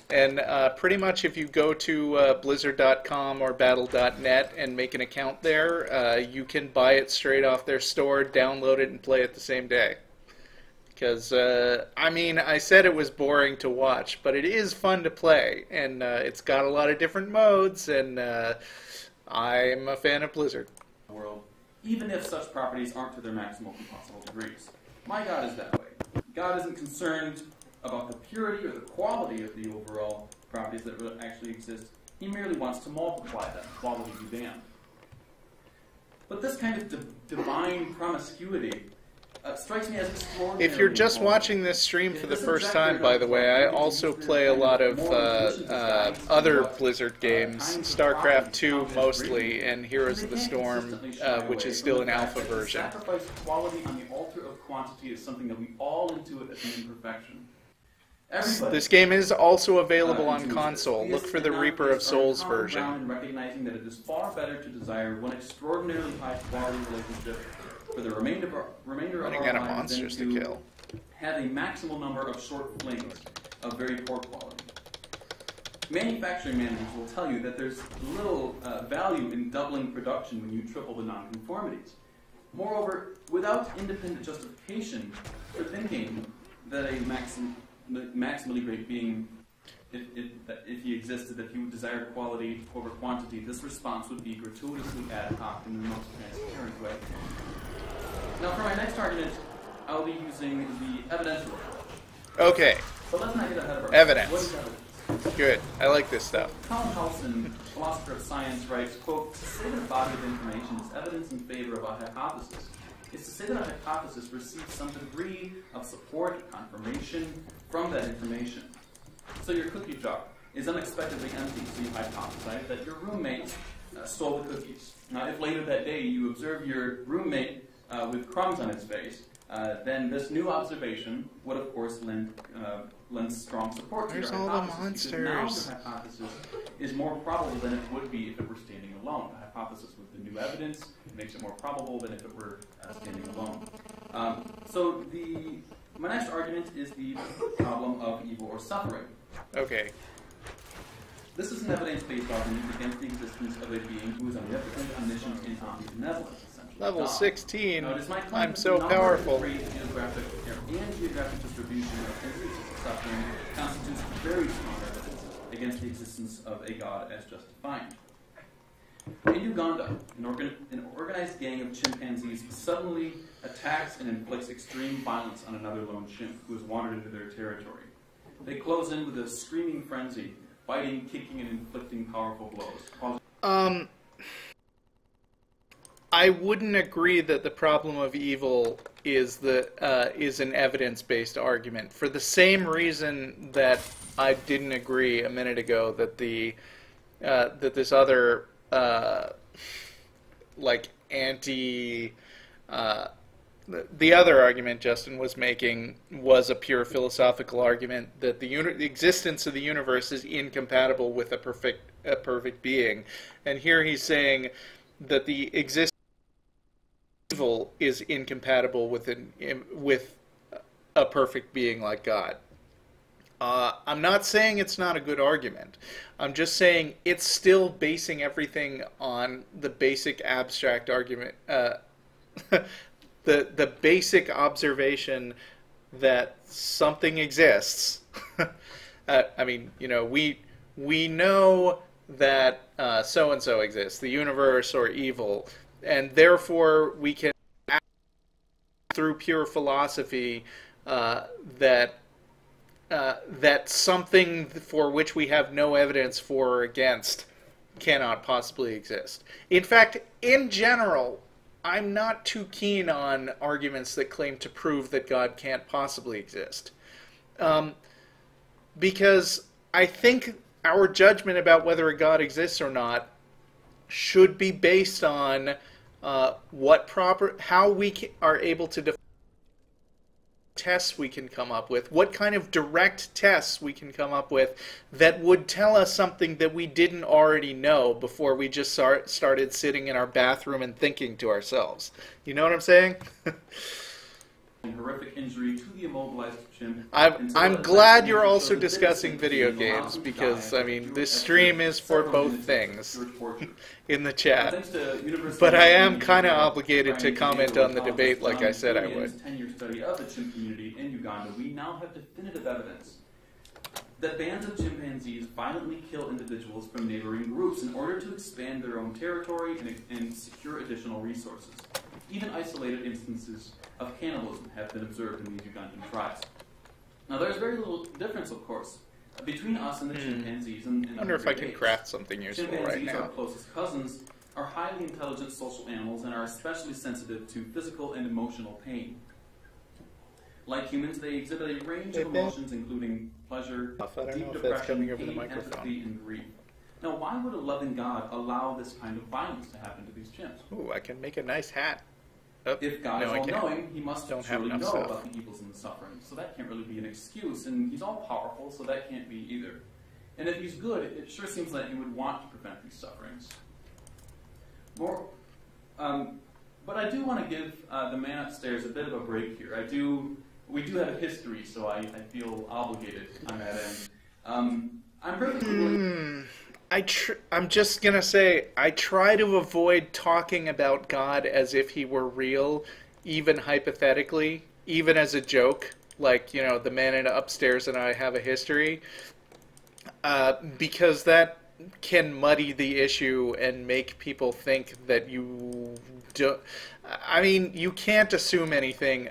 And pretty much if you go to blizzard.com or battle.net and make an account there, you can buy it straight off their store, download it, and play it the same day. Because, I mean, I said it was boring to watch, but it is fun to play. And it's got a lot of different modes, and I'm a fan of Blizzard.
World, even if such properties aren't to their maximal possible degrees. My God is that way. God isn't concerned about the purity or the quality of the overall properties that actually exist. He merely wants to multiply them, quality be damned. But this kind of divine promiscuity strikes me as extraordinary.
If you're just watching this stream for the first time, by the way, I also play a lot of other Blizzard games, StarCraft 2 mostly, and Heroes of the Storm, which is still an alpha version.
Sacrifice quality on the altar of quantity is something that we all intuit as an imperfection.
This game is also available on console. Look for the Reaper of Souls version.
And recognizing that it is far better to desire one extraordinarily high quality relationship for the remainder of our lives than to
kill.
Have a maximal number of short flings of very poor quality. Manufacturing managers will tell you that there's little value in doubling production when you triple the nonconformities. Moreover, without independent justification for thinking that a maximally great being, if he existed, that he would desire quality over quantity, this response would be gratuitously ad hoc in the most transparent way. Now, for my next argument, I'll be using the evidential approach.
Okay.
But let's not get ahead of ourselves.
Evidence.
What is evidence?
Good. I like this stuff.
Colin Helson, philosopher of science, writes, quote, to say that a body of information is evidence in favor of a hypothesis is to say that a hypothesis receives some degree of support, confirmation from that information. So your cookie jar is unexpectedly empty, so you hypothesize that your roommate stole the cookies. Now, if later that day you observe your roommate with crumbs on his face, then this new observation would, of course, lend strong support to your hypothesis. Because now your hypothesis is more probable than it would be if it were standing alone. A hypothesis with the new evidence makes it more probable than if it were standing alone. So my next argument is the problem of evil or suffering.
Okay.
This is an evidence-based argument against the existence of a being who is omnipotent, omniscient, and omnibenevolent.
Level 16.
Now,
I'm so powerful.
Geographic distribution of instances of suffering constitutes very strong evidence against the existence of a God as just defined. In Uganda, an organized gang of chimpanzees suddenly attacks and inflicts extreme violence on another lone chimp who has wandered into their territory. They close in with a screaming frenzy, biting, kicking, and inflicting powerful blows.
I wouldn't agree that the problem of evil is an evidence-based argument, for the same reason that I didn't agree a minute ago that that this other like anti the other argument Justin was making was a pure philosophical argument that the existence of the universe is incompatible with a perfect being, and here he's saying that the existence of evil is incompatible with a perfect being like God. I'm not saying it's not a good argument. I'm just saying it's still basing everything on the basic abstract argument, the basic observation that something exists. I mean, you know, we know that so and so exists, the universe or evil, and therefore we can through pure philosophy that something for which we have no evidence for or against cannot possibly exist. In fact, in general, I'm not too keen on arguments that claim to prove that God can't possibly exist. Because I think our judgment about whether a God exists or not should be based on how we are able to define tests we can come up with, what kind of direct tests we can come up with that would tell us something that we didn't already know before we just started sitting in our bathroom and thinking to ourselves. You know what I'm saying?
Horrific injury to the immobilized chimp.
I'm glad you're also discussing video games, because, I mean, this stream is for both things in the chat. But I am kind of obligated to comment on the debate like I said I would.
10-year study of the chimp community in Uganda, we now have definitive evidence that bands of chimpanzees violently kill individuals from neighboring groups in order to expand their own territory and secure additional resources. Even isolated instances of cannibalism have been observed in these Ugandan tribes. Now, there's very little difference, of course, between us and the chimpanzees. I
wonder if I can craft something useful right now.
Chimpanzees, our closest cousins, are highly intelligent social animals and are especially sensitive to physical and emotional pain. Like humans, they exhibit a range of emotions, including pleasure, deep depression, pain, empathy, and grief. Now, why would a loving God allow this kind of violence to happen to these chimps?
Ooh, I can make a nice hat.
Oh, if God is all-knowing, he must surely know about the evils and the suffering. So that can't really be an excuse. And he's all-powerful, so that can't be either. And if he's good, it sure seems like he would want to prevent these sufferings. But I do want to give the man upstairs a bit of a break here. We do have a history, so I feel obligated on that end. I'm perfectly willing.
I'm just going to say, I try to avoid talking about God as if he were real, even hypothetically, even as a joke, like, you know, the man upstairs and I have a history, because that can muddy the issue and make people think that you don't... I mean, you can't assume anything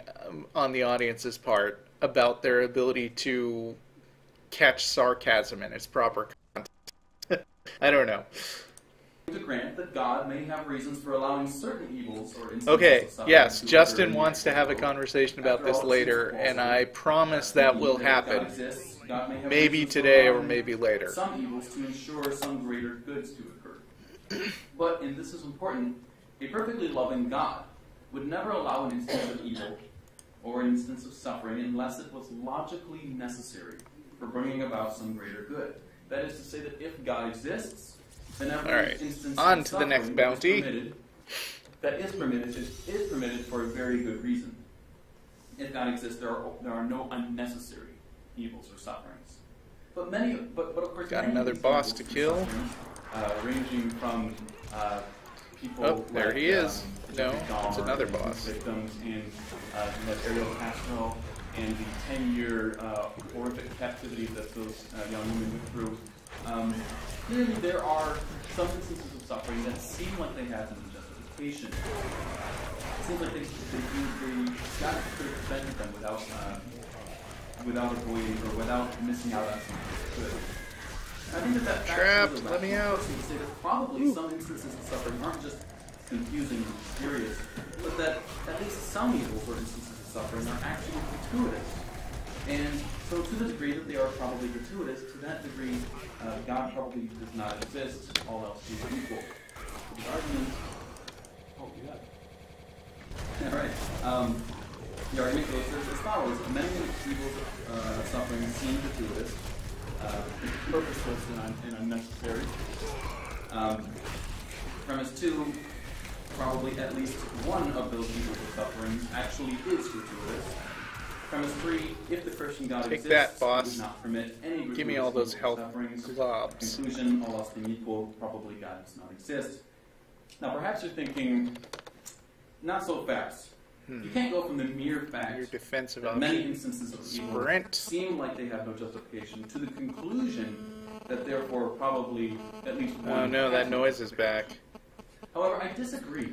on the audience's part about their ability to catch sarcasm in its proper context. I don't know.
To grant that God may have reasons for allowing certain evils or instances
okay,
of suffering.
Yes, Justin wants to have a conversation about this later, and I promise that will happen. Maybe today or maybe later.
Some evils to ensure some greater goods to occur. But, and this is important, a perfectly loving God would never allow an instance of evil or an instance of suffering unless it was logically necessary for bringing about some greater good. That is to say that if God exists, then every instance of
to the next bounty.
That is permitted for a very good reason. If God exists, there are no unnecessary evils or sufferings. But of course,
got another boss to kill.
Ranging from people.
Oh, there
like,
he is. No, it's
Dahmer
another
and
boss.
Victims, and you have Ariel Castro, and the 10-year horrific captivity that those young women went through. Clearly, there are some instances of suffering that seem like they have some justification. It seems like they got to prevent them without avoiding or without missing out on something good. I think that
Trapped, let me out.
To say that probably some instances of suffering aren't just confusing and mysterious, but that at least some evils or instances of suffering are actually gratuitous. And so to the degree that they are probably gratuitous, to that degree, God probably does not exist, all else being equal. So the argument... Oh, you got it. All right. The argument goes as follows. Many evils of suffering seem gratuitous, purposeless and unnecessary. Premise 2, probably at least one of those evils of suffering actually is gratuitous. Premise 3, if the Christian God
Take
exists,
that, boss.
He would not permit any gratuitous
Give me all those
evils
health
or sufferings.
globs.
Conclusion, all else being equal, probably God does not exist. Now perhaps you're thinking, not so fast. You can't go from the mere fact
Your defensive
that many
option.
instances of evil
Sprint.
seem like they have no justification to the conclusion that therefore probably at least one...
Oh no, that
has
noise is back.
However, I disagree.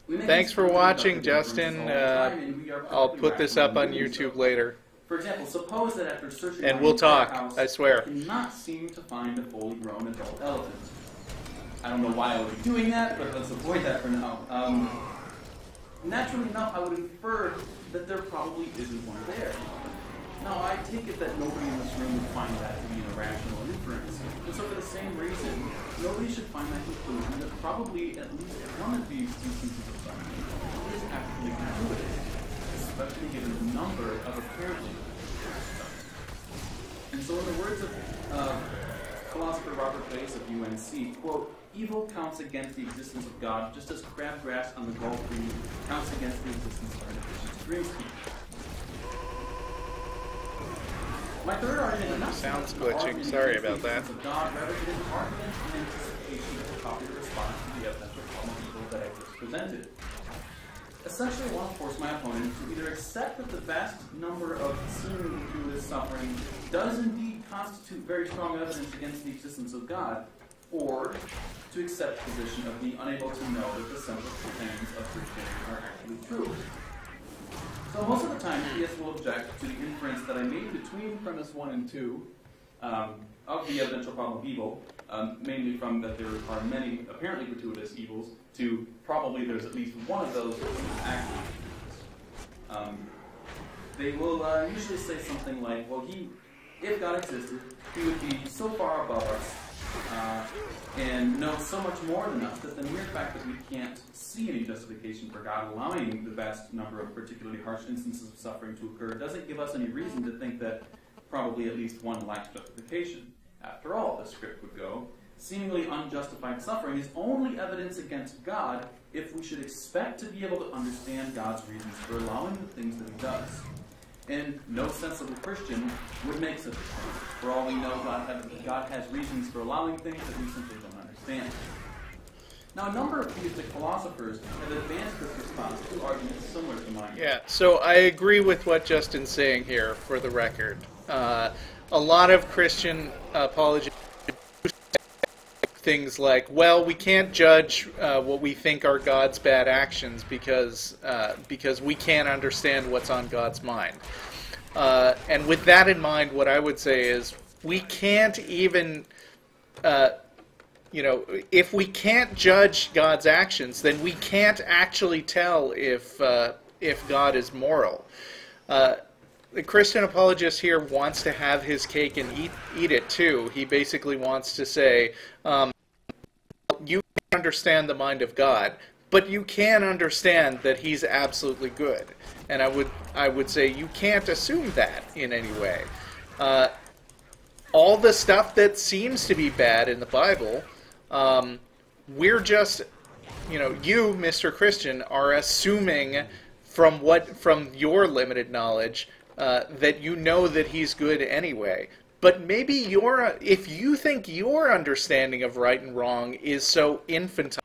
We make
Thanks
these
for
kinds of
watching,
inferences
Justin.
all the time, and we are
I'll
perfectly
put this
rational
up on
in doing
YouTube
so.
later.
For example, suppose that after searching
And
my
we'll
entire
talk,
house,
I swear.
I cannot seem to find a fully grown adult elephant. I don't know why I would be doing that, but let's avoid that for now. Naturally enough, I would infer that there probably isn't one there. Now, I take it that nobody in this room would find that to be an irrational inference. And so for the same reason, nobody should find that conclusion that probably at least one of these instances of suffering is actually gratuitous, especially given the number of apparently gratuitous. And so in the words of philosopher Robert Bass of UNC, quote, evil counts against the existence of God just as crabgrass on the Gulf Stream counts against the existence of artificial stream speed. My third argument is
Sounds glitching. Sorry about that.
of God rather than an argument in anticipation of a popular response to the evidential problem of evil that I just presented. Essentially, I want to force my opponent to either accept that the vast number of seemingly gratuitous suffering does indeed constitute very strong evidence against the existence of God, or to accept the position of being unable to know that the simple claims of Christianity are actually true. So most of the time, theists will object to the inference that I made between premise 1 and 2 of the evidential problem of evil, mainly from that there are many apparently gratuitous evils, to probably there's at least one of those that is actually gratuitous. They will usually say something like, well, if God existed, he would be so far above us and know so much more than us that the mere fact that we can't see any justification for God allowing the vast number of particularly harsh instances of suffering to occur doesn't give us any reason to think that probably at least one lacks justification. After all, the script would go, seemingly unjustified suffering is only evidence against God if we should expect to be able to understand God's reasons for allowing the things that he does. And no sensible Christian would make such a claim. For all we know, God has reasons for allowing things that we simply don't understand. Now, a number of theistic philosophers have advanced this response to arguments similar to mine.
Yeah, so I agree with what Justin's saying here, for the record. A lot of Christian apologists things like, well, we can't judge what we think are God's bad actions because we can't understand what's on God's mind. And with that in mind, what I would say is we can't even, if we can't judge God's actions, then we can't actually tell if God is moral. The Christian apologist here wants to have his cake and eat it too. He basically wants to say, you can understand the mind of God, but you can understand that he's absolutely good. And I would say you can't assume that in any way. All the stuff that seems to be bad in the Bible, we're just, you, Mr. Christian, are assuming from your limited knowledge that you know that he's good anyway. But maybe if you think your understanding of right and wrong is so infantile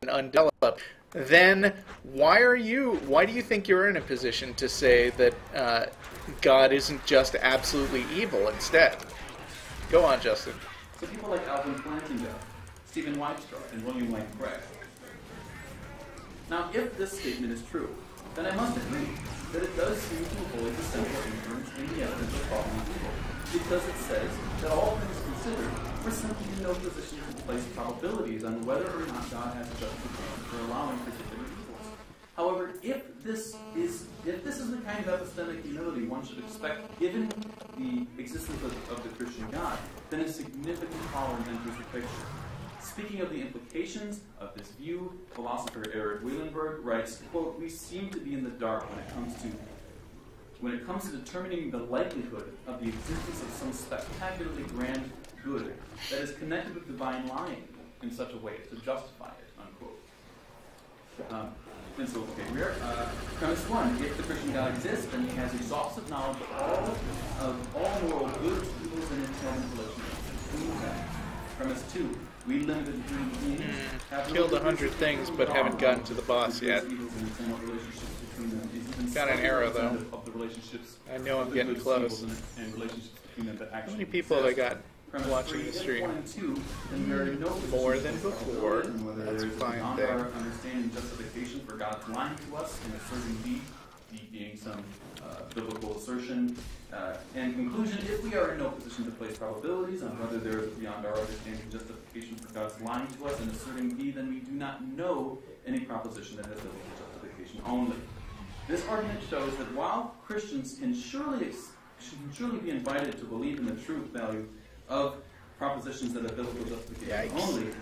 and undeveloped, then why do you think you're in a position to say that God isn't just absolutely evil instead? Go on, Justin.
So people like Alvin Plantinga, Stephen Weinstraw, and William Lane Craig. Now, if this statement is true, then I must agree that it does seem to avoid the central inference in the evidence of fallen evil, because it says that all things considered, we're simply in no position to place probabilities on whether or not God has a justification for allowing particular evils. However, if this is the kind of epistemic humility one should expect given the existence of the Christian God, then a significant problem enters the picture. Speaking of the implications of this view, philosopher Eric Wielenberg writes, quote, "We seem to be in the dark when it comes to determining the likelihood of the existence of some spectacularly grand good that is connected with divine lying in such a way as to justify it," unquote. And so, okay, we are premise one. If the Christian God exists, then he has exhaustive knowledge of all moral goods, evils, and intent relationships. Premise two. We limited human beings
killed 100 things, but haven't gotten to the boss yet. Got an arrow though. I know I'm getting close. How many people have I got watching the stream? More than before. That's a fine thing.
Understanding justification for God's lying to us in a certain deed being some biblical assertion. And conclusion, if we are in no position to place probabilities on whether there is beyond our understanding justification for God's lying to us in asserting B, then we do not know any proposition that has biblical justification only. This argument shows that while Christians can surely be invited to believe in the truth value of propositions that have biblical justification only,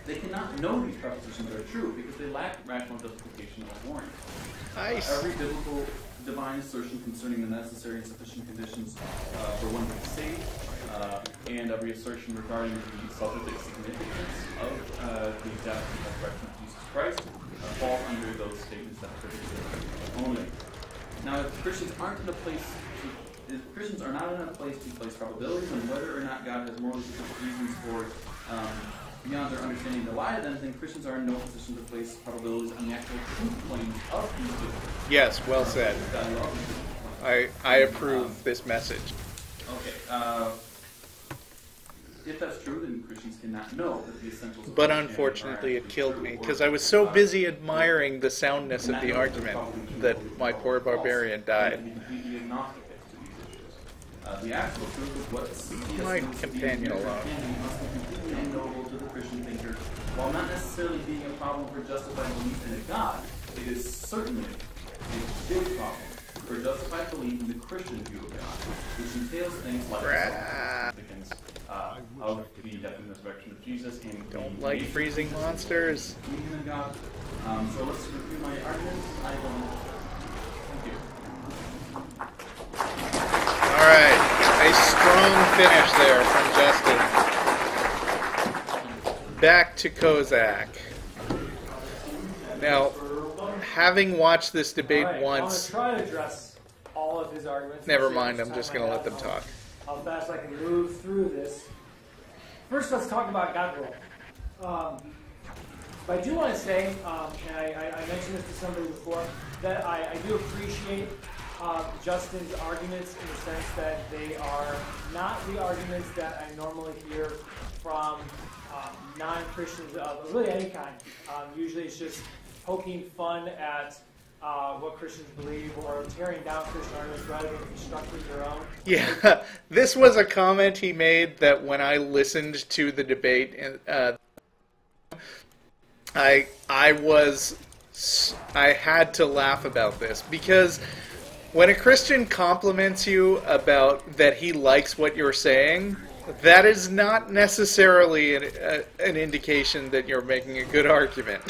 they cannot know these propositions are true because they lack rational justification or warrant. Every biblical divine assertion concerning the necessary and sufficient conditions for one to be saved, and every assertion regarding the subject significance of the death and resurrection of Jesus Christ fall under those statements that are only. Now, if Christians are not in a place to place probabilities on whether or not God has morally sufficient reasons for beyond their understanding to lie to them, then Christians are in no position to place probabilities on the actual truth claims of these biblical.
Yes, well said. I approve this message.
Okay. If that's true, then Christians cannot know that the essentials.
But unfortunately, it killed me because I was so busy admiring the soundness of the argument that my poor barbarian died.
The actual truth of what
My companion alone.
must be completely unknowable to the Christian thinker. While not necessarily being a problem for justified belief in a God, it is certainly a big problem for justified belief in the Christian view of God, which entails things like the significance of the death and resurrection of Jesus and
Don't like freezing monsters.
in God. So let's review my arguments. Thank you.
Alright, a strong finish there from Justin. Back to Kozak. Now, having watched this debate once...
I'm going to try to address all of his arguments.
Never mind, I'm just going to let them talk.
How fast I can move through this. First, let's talk about God rule. But I do want to say, and I mentioned this to somebody before, that I do appreciate Justin's arguments in the sense that they are not the arguments that I normally hear from non-Christians of really any kind. Usually it's just poking fun at what Christians believe or tearing down Christian arguments rather than constructing your own.
Yeah, this was a comment he made that when I listened to the debate, I had to laugh about this because when a Christian compliments you about that he likes what you're saying, that is not necessarily an indication that you're making a good argument.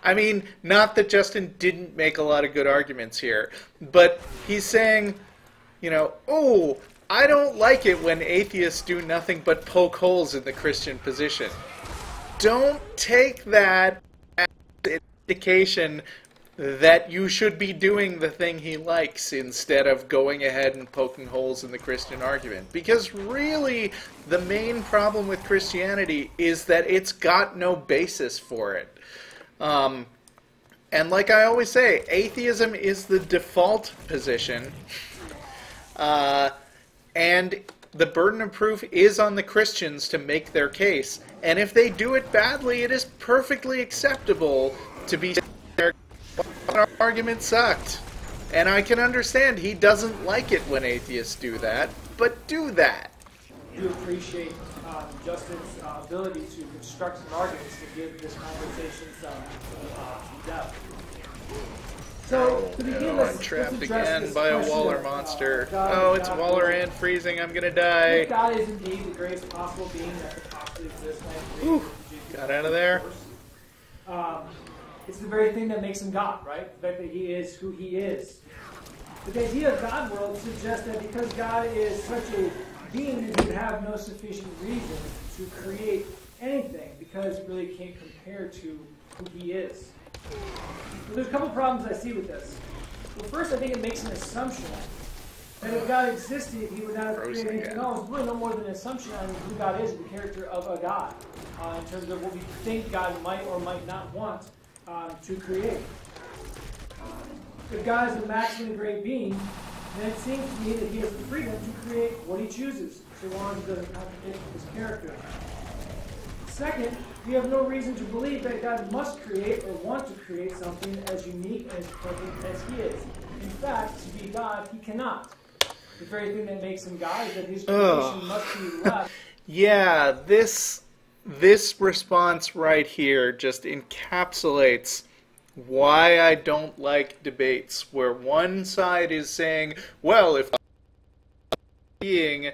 I mean, not that Justin didn't make a lot of good arguments here, but he's saying, oh, I don't like it when atheists do nothing but poke holes in the Christian position. Don't take that as an indication that you should be doing the thing he likes instead of going ahead and poking holes in the Christian argument. Because really, the main problem with Christianity is that it's got no basis for it. And like I always say, atheism is the default position. And the burden of proof is on the Christians to make their case. And if they do it badly, it is perfectly acceptable to be Our argument sucked. And I can understand he doesn't like it when atheists do that, but do that.
I do appreciate Justin's ability to construct some arguments to give this conversation some depth. So, to begin,
I'm trapped again by a Waller monster. Oh, it's Waller and freezing. I'm gonna die.
If God is indeed the greatest possible being that could possibly exist,
Got out of there.
It's the very thing that makes him God, right? The fact that he is who he is. But the idea of God world suggests that because God is such a being, he would have no sufficient reason to create anything because it really can't compare to who he is. So there's a couple problems I see with this. Well, first, I think it makes an assumption that if God existed, he would not have created anything else. It's really no more than an assumption on who God is, the character of a God, in terms of what we think God might or might not want to create. If God is a maximally great being, then it seems to me that he has the freedom to create what he chooses, so long as it doesn't contradict his character. Second, we have no reason to believe that God must create or want to create something as unique and as perfect as he is. In fact, to be God, he cannot. The very thing that makes him God is that his creation must be left.
Yeah, this response right here just encapsulates why I don't like debates where one side is saying, well, if being,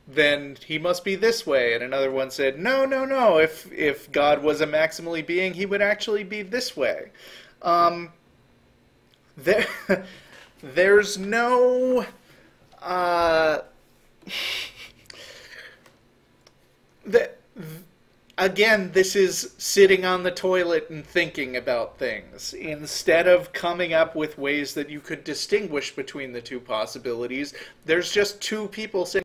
then he must be this way, and another one said, no, if God was a maximally being, he would actually be this way. There's no again, this is sitting on the toilet and thinking about things. Instead of coming up with ways that you could distinguish between the two possibilities, there's just two people saying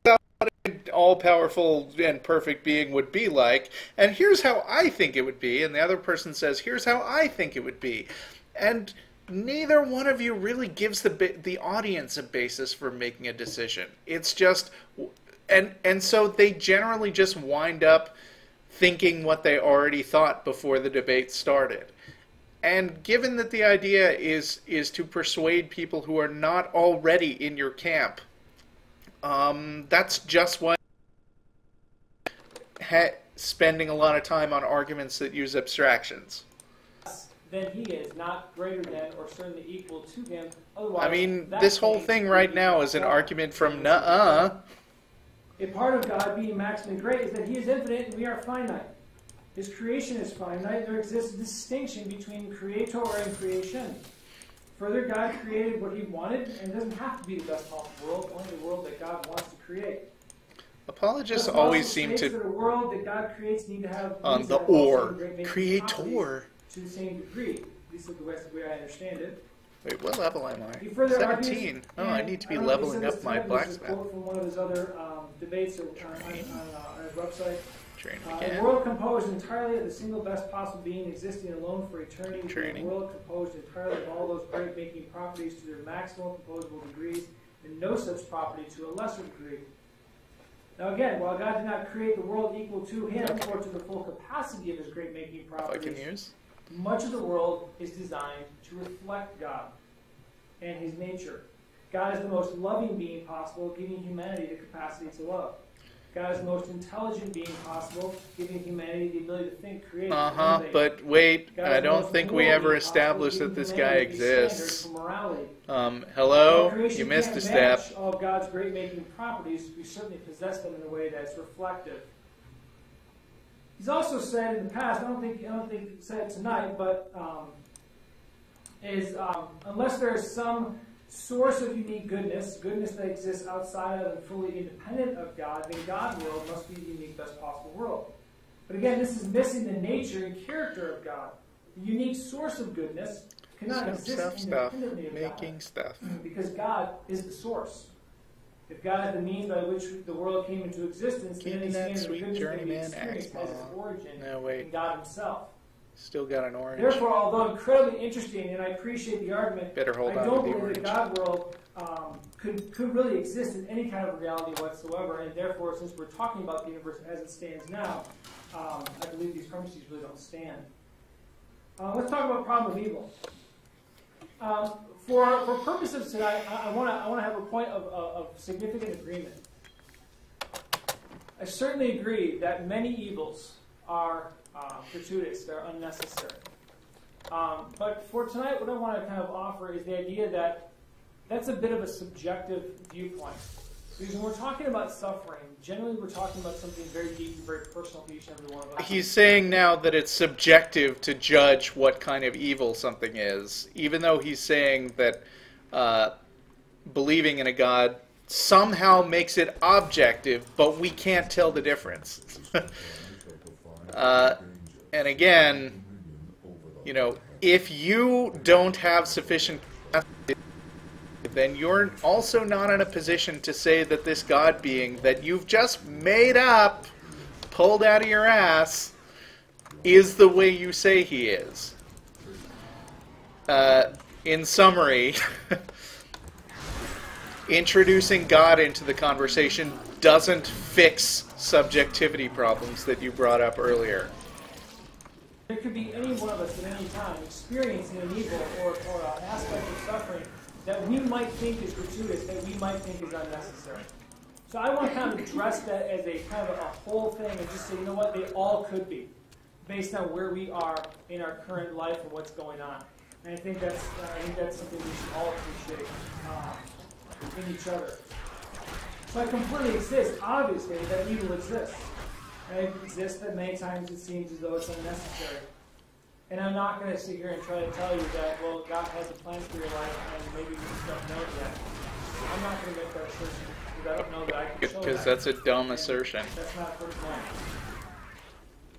what an all-powerful and perfect being would be like, and here's how I think it would be, and the other person says, here's how I think it would be. And neither one of you really gives the audience a basis for making a decision. It's just... And so they generally just wind up thinking what they already thought before the debate started. And given that the idea is to persuade people who are not already in your camp, that's just why spending a lot of time on arguments that use abstractions.
Then he is not greater than or certainly equal to him. Otherwise,
I mean, this whole thing right now is an argument from nuh-uh.
A part of God being maximally great is that he is infinite and we are finite. His creation is finite. There exists a distinction between creator and creation. Further, God created what he wanted, and it doesn't have to be the best possible world, only the world that God wants to create.
Apologists always seem to...
The world that God creates need to have...
On the or. Creator.
To the same degree. At least the way I understand it.
Wait, what level am I?
He further
17. Oh, I need to be leveling up my blacksmith.
This is a quote from one of his other debates on his website.
A
world composed entirely of the single best possible being existing alone for eternity. A world composed entirely of all those great making properties to their maximal composable degrees, and no such property to a lesser degree. Now again, while God did not create the world equal to him or to the full capacity of his great making properties, much of the world is designed to reflect God and his nature. God is the most loving being possible, giving humanity the capacity to love. God is the most intelligent being possible, giving humanity the ability to think, create,
but wait, I don't think we ever established that this guy exists. Hello? You missed a step.
All of God's great making properties, we certainly possess them in a way that's reflective. He's also said in the past, I don't think he said it tonight, but unless there is some source of unique goodness that exists outside of and fully independent of God, then God's world must be the unique best possible world. But again, this is missing the nature and character of God. The unique source of goodness cannot exist independently of God. Because God is the source. If God is the means by which the world came into existence, then any standard of goodness that we experience has its origin in God himself.
Still got an orange.
Therefore, although incredibly interesting, and I appreciate the argument, I don't believe that God world could really exist in any kind of reality whatsoever, and therefore, since we're talking about the universe as it stands now, I believe these premises really don't stand. Let's talk about problem of evil. For purposes tonight, I want to have a point of significant agreement. I certainly agree that many evils are gratuitous, they're unnecessary. But for tonight, what I want to kind of offer is the idea that that's a bit of a subjective viewpoint. Because when we're talking about suffering, generally we're talking about something very deep and very personal to each and every one of us.
He's saying now that it's subjective to judge what kind of evil something is, even though he's saying that believing in a God somehow makes it objective, but we can't tell the difference. And again, you know, if you don't have sufficient capacity, then you're also not in a position to say that this God being that you've just made up, pulled out of your ass, is the way you say he is. In summary, introducing God into the conversation doesn't fix subjectivity problems that you brought up earlier.
There could be any one of us at any time experiencing an evil or an aspect of suffering that we might think is gratuitous, that we might think is unnecessary. So I want to kind of address that as a kind of a whole thing and just say, you know what, they all could be, based on where we are in our current life and what's going on. And I think that's something we should all appreciate in each other. So I completely exist, obviously, that evil exists. And it exists that many times it seems as though it's unnecessary. And I'm not going to sit here and try to tell you that, well, God has a plan for your life and maybe you just don't know it yet. I'm not going to make that assertion because I don't know that I can show that.
Because that's a dumb assertion.
That's not for tonight.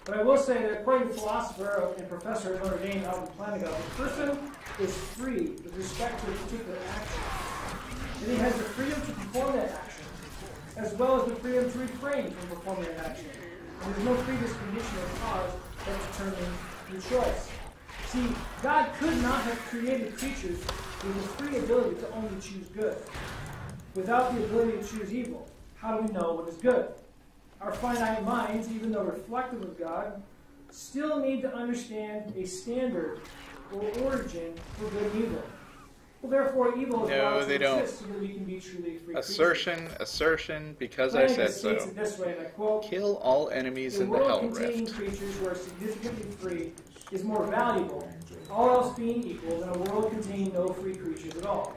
But I will say that according to philosopher and professor at Notre Dame, Alvin Flanagan, a person is free with respect to a particular action. And he has the freedom to perform that action, as well as the freedom to refrain from performing that action. And there's no predisposition or cause that determines your choice. See, God could not have created creatures with the free ability to only choose good. Without the ability to choose evil, how do we know what is good? Our finite minds, even though reflective of God, still need to understand a standard or origin for good and evil. Well, therefore, evil is allowed to exist so that we can be truly free
Assertion, because I said so.
It this way, and I quote,
kill all enemies in the hell rift.
A world containing creatures who are significantly free is more valuable, all else being equal, than a world containing no free creatures at all.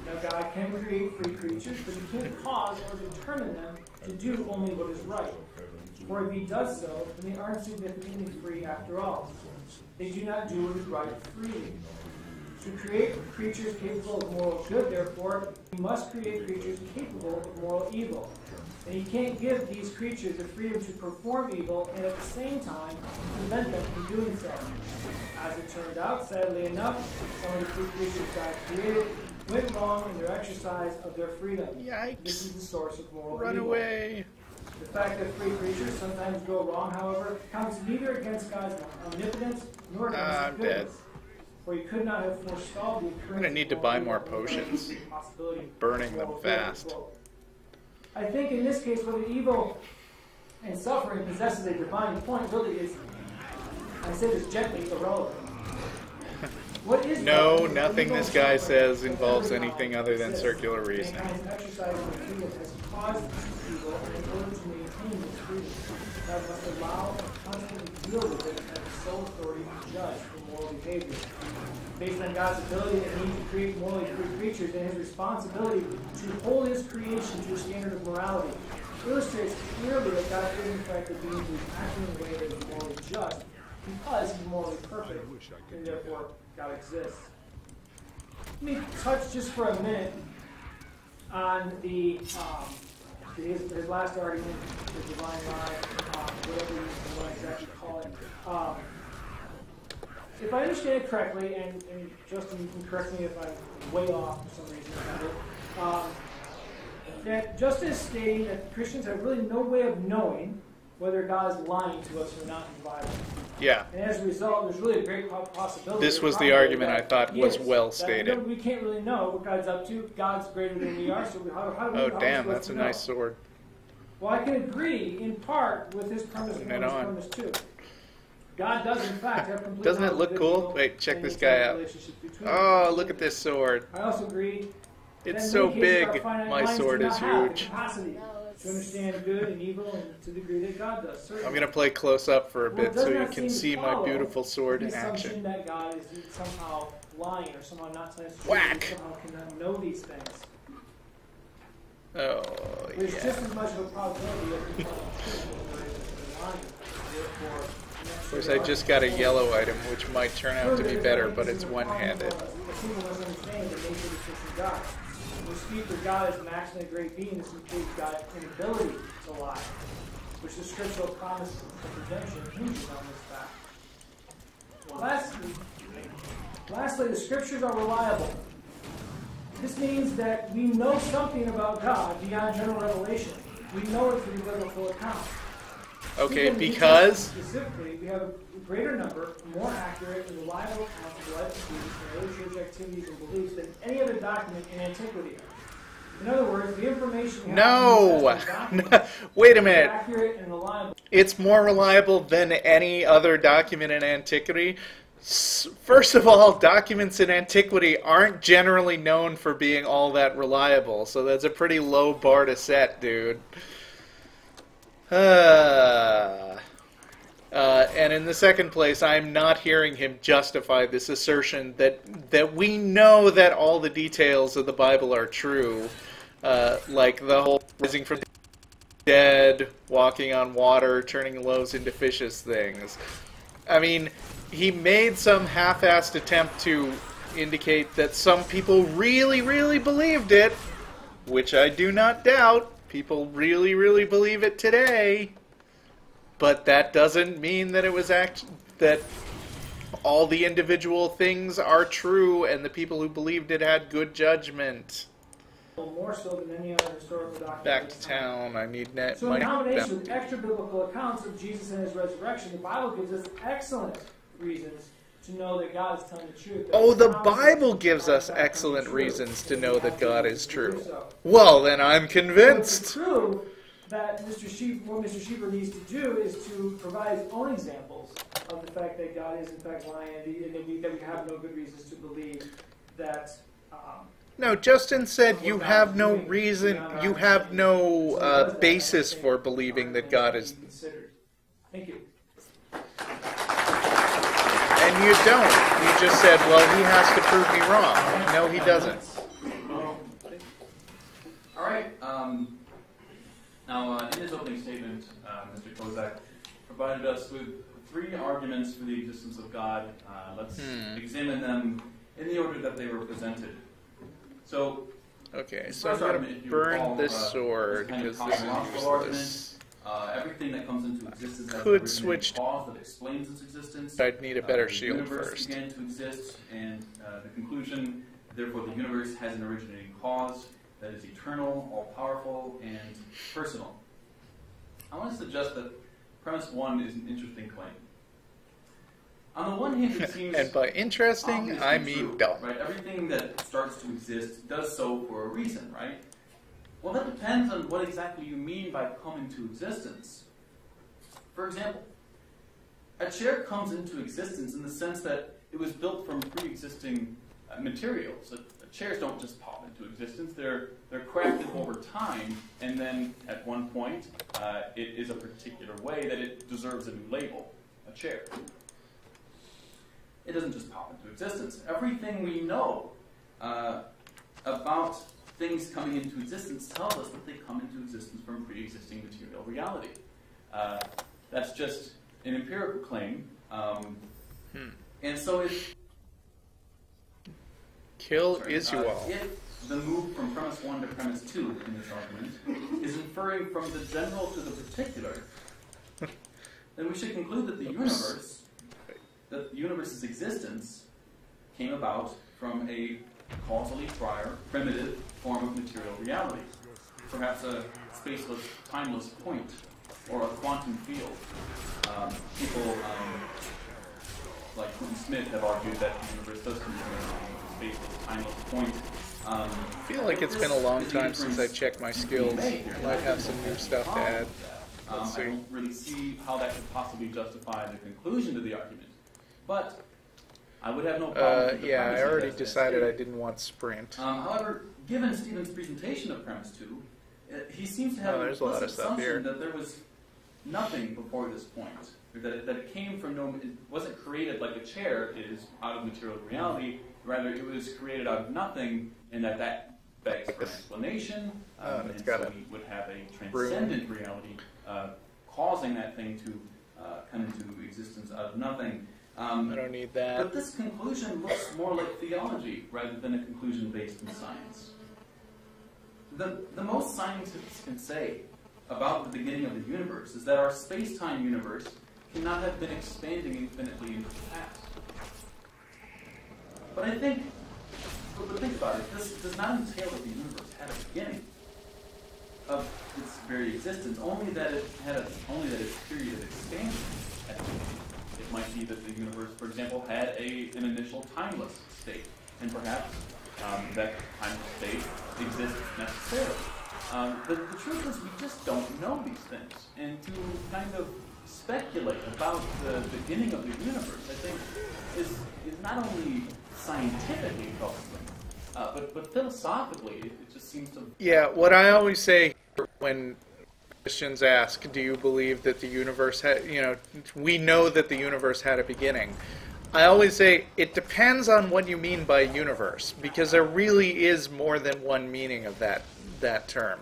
Now, God can create free creatures, but he can't cause or determine them to do only what is right. For if he does so, then they aren't significantly free after all. They do not do what is right freely. To create creatures capable of moral good, therefore, he must create creatures capable of moral evil. And he can't give these creatures the freedom to perform evil and at the same time prevent them from doing so. As it turned out, sadly enough, some of the free creatures God created went wrong in their exercise of their freedom.
Yikes.
This is the source of moral
Run
evil.
away.
The fact that free creatures sometimes go wrong, however, counts neither against God's omnipotence nor against his goodness. For he could not have forestalled the occurrence.
I'm going to need to buy more potions. Burning them fast.
I think in this case, whether evil and suffering possesses a divine point really is, I say this gently, irrelevant. What is
no, nothing this guy says involves anything other than circular reasoning.
Exercising freedom has caused evil in order to maintain this freedom. God must allow and constantly deal with it as the sole authority to judge for moral behavior. Based on God's ability and need to create morally free creatures and his responsibility to hold his creation to a standard of morality, illustrates clearly that God is in fact a being who is acting in a way that is morally just, because he's morally perfect, and therefore God exists. Let me touch just for a minute on his last argument, the divine lie, whatever you want to exactly call it. If I understand it correctly, and Justin, you can correct me if I'm way off for some reason, that Justin is stating that Christians have really no way of knowing whether God is lying to us or not in the Bible.
Yeah.
And as a result, there's really a great possibility.
This was the argument I thought was well stated.
We can't really know what God's up to. God's greater than we are, so how do we
Oh, damn, that's a nice sword.
Well, I can agree in part with his premise and his premise too. God does, in fact, have complete
Doesn't it look cool? Wait, check this guy out. Oh, look at this sword.
I also agree.
It's so big. My sword is huge.
To understand good and evil and to the degree that God does. Certainly.
I'm going to play close up for a bit so you can see my
follow
beautiful sword in
the assumption
action.
that God is somehow lying or somehow not telling us the truth,
Whack!
or somehow cannot know these things.
Oh,
There's
yeah.
just as much of a probability that he's lying. Therefore,
Of course, I just got a yellow item, which might turn out to be better, but it's one-handed.
When we speak of God as maximally a great being, this includes God's inability to lie, which the scriptural promise of redemption hinges on this fact. Lastly, the scriptures are reliable. This means that we know something about God beyond general revelation. We know it through the biblical account.
Okay, because...
Specifically, we have a greater number, more accurate, and reliable accounts of the life of Jesus and early church activities and beliefs than any other document in antiquity. In other words, the information we have
No! Wait a minute.
is accurate and reliable.
It's more reliable than any other document in antiquity. First of all, documents in antiquity aren't generally known for being all that reliable, so that's a pretty low bar to set, dude. And in the second place, I'm not hearing him justify this assertion that we know that all the details of the Bible are true, like the whole rising from the dead, walking on water, turning loaves into fishes things. I mean, he made some half-assed attempt to indicate that some people really, really believed it, which I do not doubt. People really, really believe it today. But that doesn't mean that it was that all the individual things are true and the people who believed it had good judgment.
More so than any other historical document.
Back to town. I need net.
So in combination with extra biblical accounts of Jesus and his resurrection, the Bible gives us excellent reasons to know that God is telling the truth.
Oh, the Bible gives us excellent reasons to know that God is true. Well, then I'm convinced.
So to prove that what Mr. Sheeper needs to do is to provide his own examples of the fact that God is in fact lying and that we have no good reasons to believe that...
No, Justin said you have no reason, you have no basis for believing that God is...
Thank you.
And you don't. You just said, well, he has to prove me wrong. No, he doesn't.
All right. Now, in his opening statement, Mr. Kozak provided us with 3 arguments for the existence of God. Let's examine them in the order that they were presented. So,
okay, so I'm going to burn this sword because this is useless.
Everything that comes into existence has
Could
a
switch
cause that explains its existence.
I'd need a better
The
shield
universe
first.
began to exist, and the conclusion, therefore, the universe has an originating cause that is eternal, all-powerful, and personal. I want to suggest that premise 1 is an interesting claim. On the one hand, it seems
and by interesting, I mean
true,
dumb.
right? Everything that starts to exist does so for a reason, right? Well, that depends on what exactly you mean by come into existence. For example, a chair comes into existence in the sense that it was built from pre-existing materials. Chairs don't just pop into existence. They're crafted over time, and then at one point, it is a particular way that it deserves a new label, a chair. It doesn't just pop into existence. Everything we know about things coming into existence tells us that they come into existence from pre-existing material reality. That's just an empirical claim. And so if if the move from premise 1 to premise 2 in this argument is inferring from the general to the particular, then we should conclude that the universe's existence came about from a causally prior, primitive form of material reality. Perhaps a spaceless, timeless point, or a quantum field. People like Clinton Smith have argued that the universe does come from a spaceless, timeless point.
I feel like it's been a long time since I checked my skills. Might have some new stuff to add.
I don't really see how that could possibly justify the conclusion to the argument. But I would have no problem with the
yeah,
premise
I
of
already
this
decided
theory.
I didn't want sprint.
However, given Stephen's presentation of premise 2, he seems to have an
there's a lot of
implicit
stuff here.
assumption that there was nothing before this point, or that it came from no, it wasn't created like a chair is out of material reality. Rather, it was created out of nothing, and that begs for an explanation. And so we would have a transcendent reality causing that thing to come into existence out of nothing.
I don't need that.
But this conclusion looks more like theology rather than a conclusion based in science. The most scientists can say about the beginning of the universe is that our space-time universe cannot have been expanding infinitely into the past. But I think, but think about it, this does not entail that the universe had a beginning of its very existence, only that its period of expansion had a beginning. It might be that the universe, for example, had an initial timeless state, and perhaps that timeless state exists necessarily. The truth is we just don't know these things, and to kind of speculate about the beginning of the universe, I think, is not only scientifically puzzling, but philosophically, it just seems to...
Yeah, what I always say when Christians ask, do you believe that the universe had, we know that the universe had a beginning. I always say, it depends on what you mean by universe, because there really is more than one meaning of that term.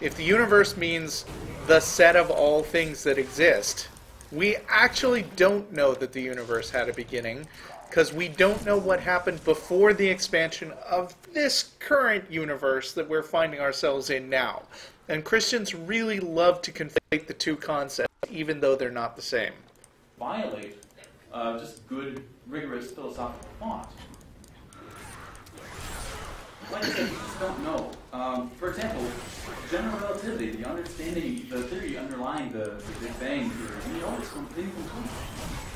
If the universe means the set of all things that exist, we actually don't know that the universe had a beginning, because we don't know what happened before the expansion of this current universe that we're finding ourselves in now. And Christians really love to conflate the two concepts, even though they're not the same.
Violate just good, rigorous philosophical thought. Like I said, we just don't know. For example, general relativity, the theory underlying the Big Bang theory, it's incomplete.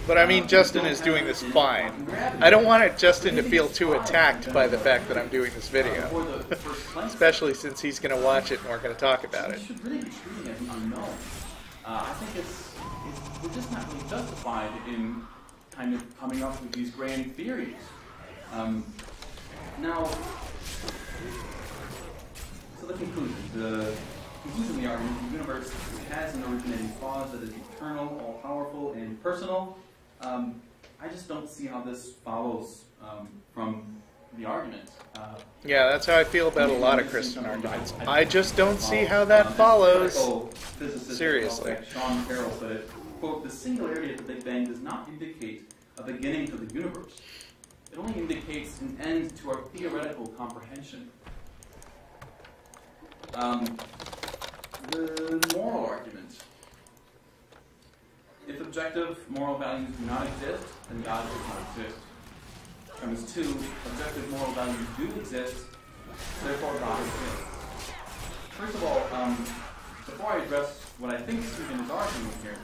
But I mean, Justin is doing this fine. I don't want Justin to feel too attacked by the fact that I'm doing this video. Especially since he's going to watch it and we're going to talk about it.
We should really be treating it as an unknown. I think we're just not really justified in kind of coming up with these grand theories. Now, so the conclusion. The conclusion of the argument, the universe has an originating cause that is eternal, all-powerful, and personal. I just don't see how this follows from the argument.
Yeah, that's how I feel about a lot of Christian arguments. I just don't see how that follows. Seriously.
Sean Carroll said it, quote, "The singularity of the Big Bang does not indicate a beginning to the universe. It only indicates an end to our theoretical comprehension." The moral argument. If objective moral values do not exist, then God does not exist. Premise 2, objective moral values do exist, therefore God exists. First of all, before I address what I think Stephen is arguing here,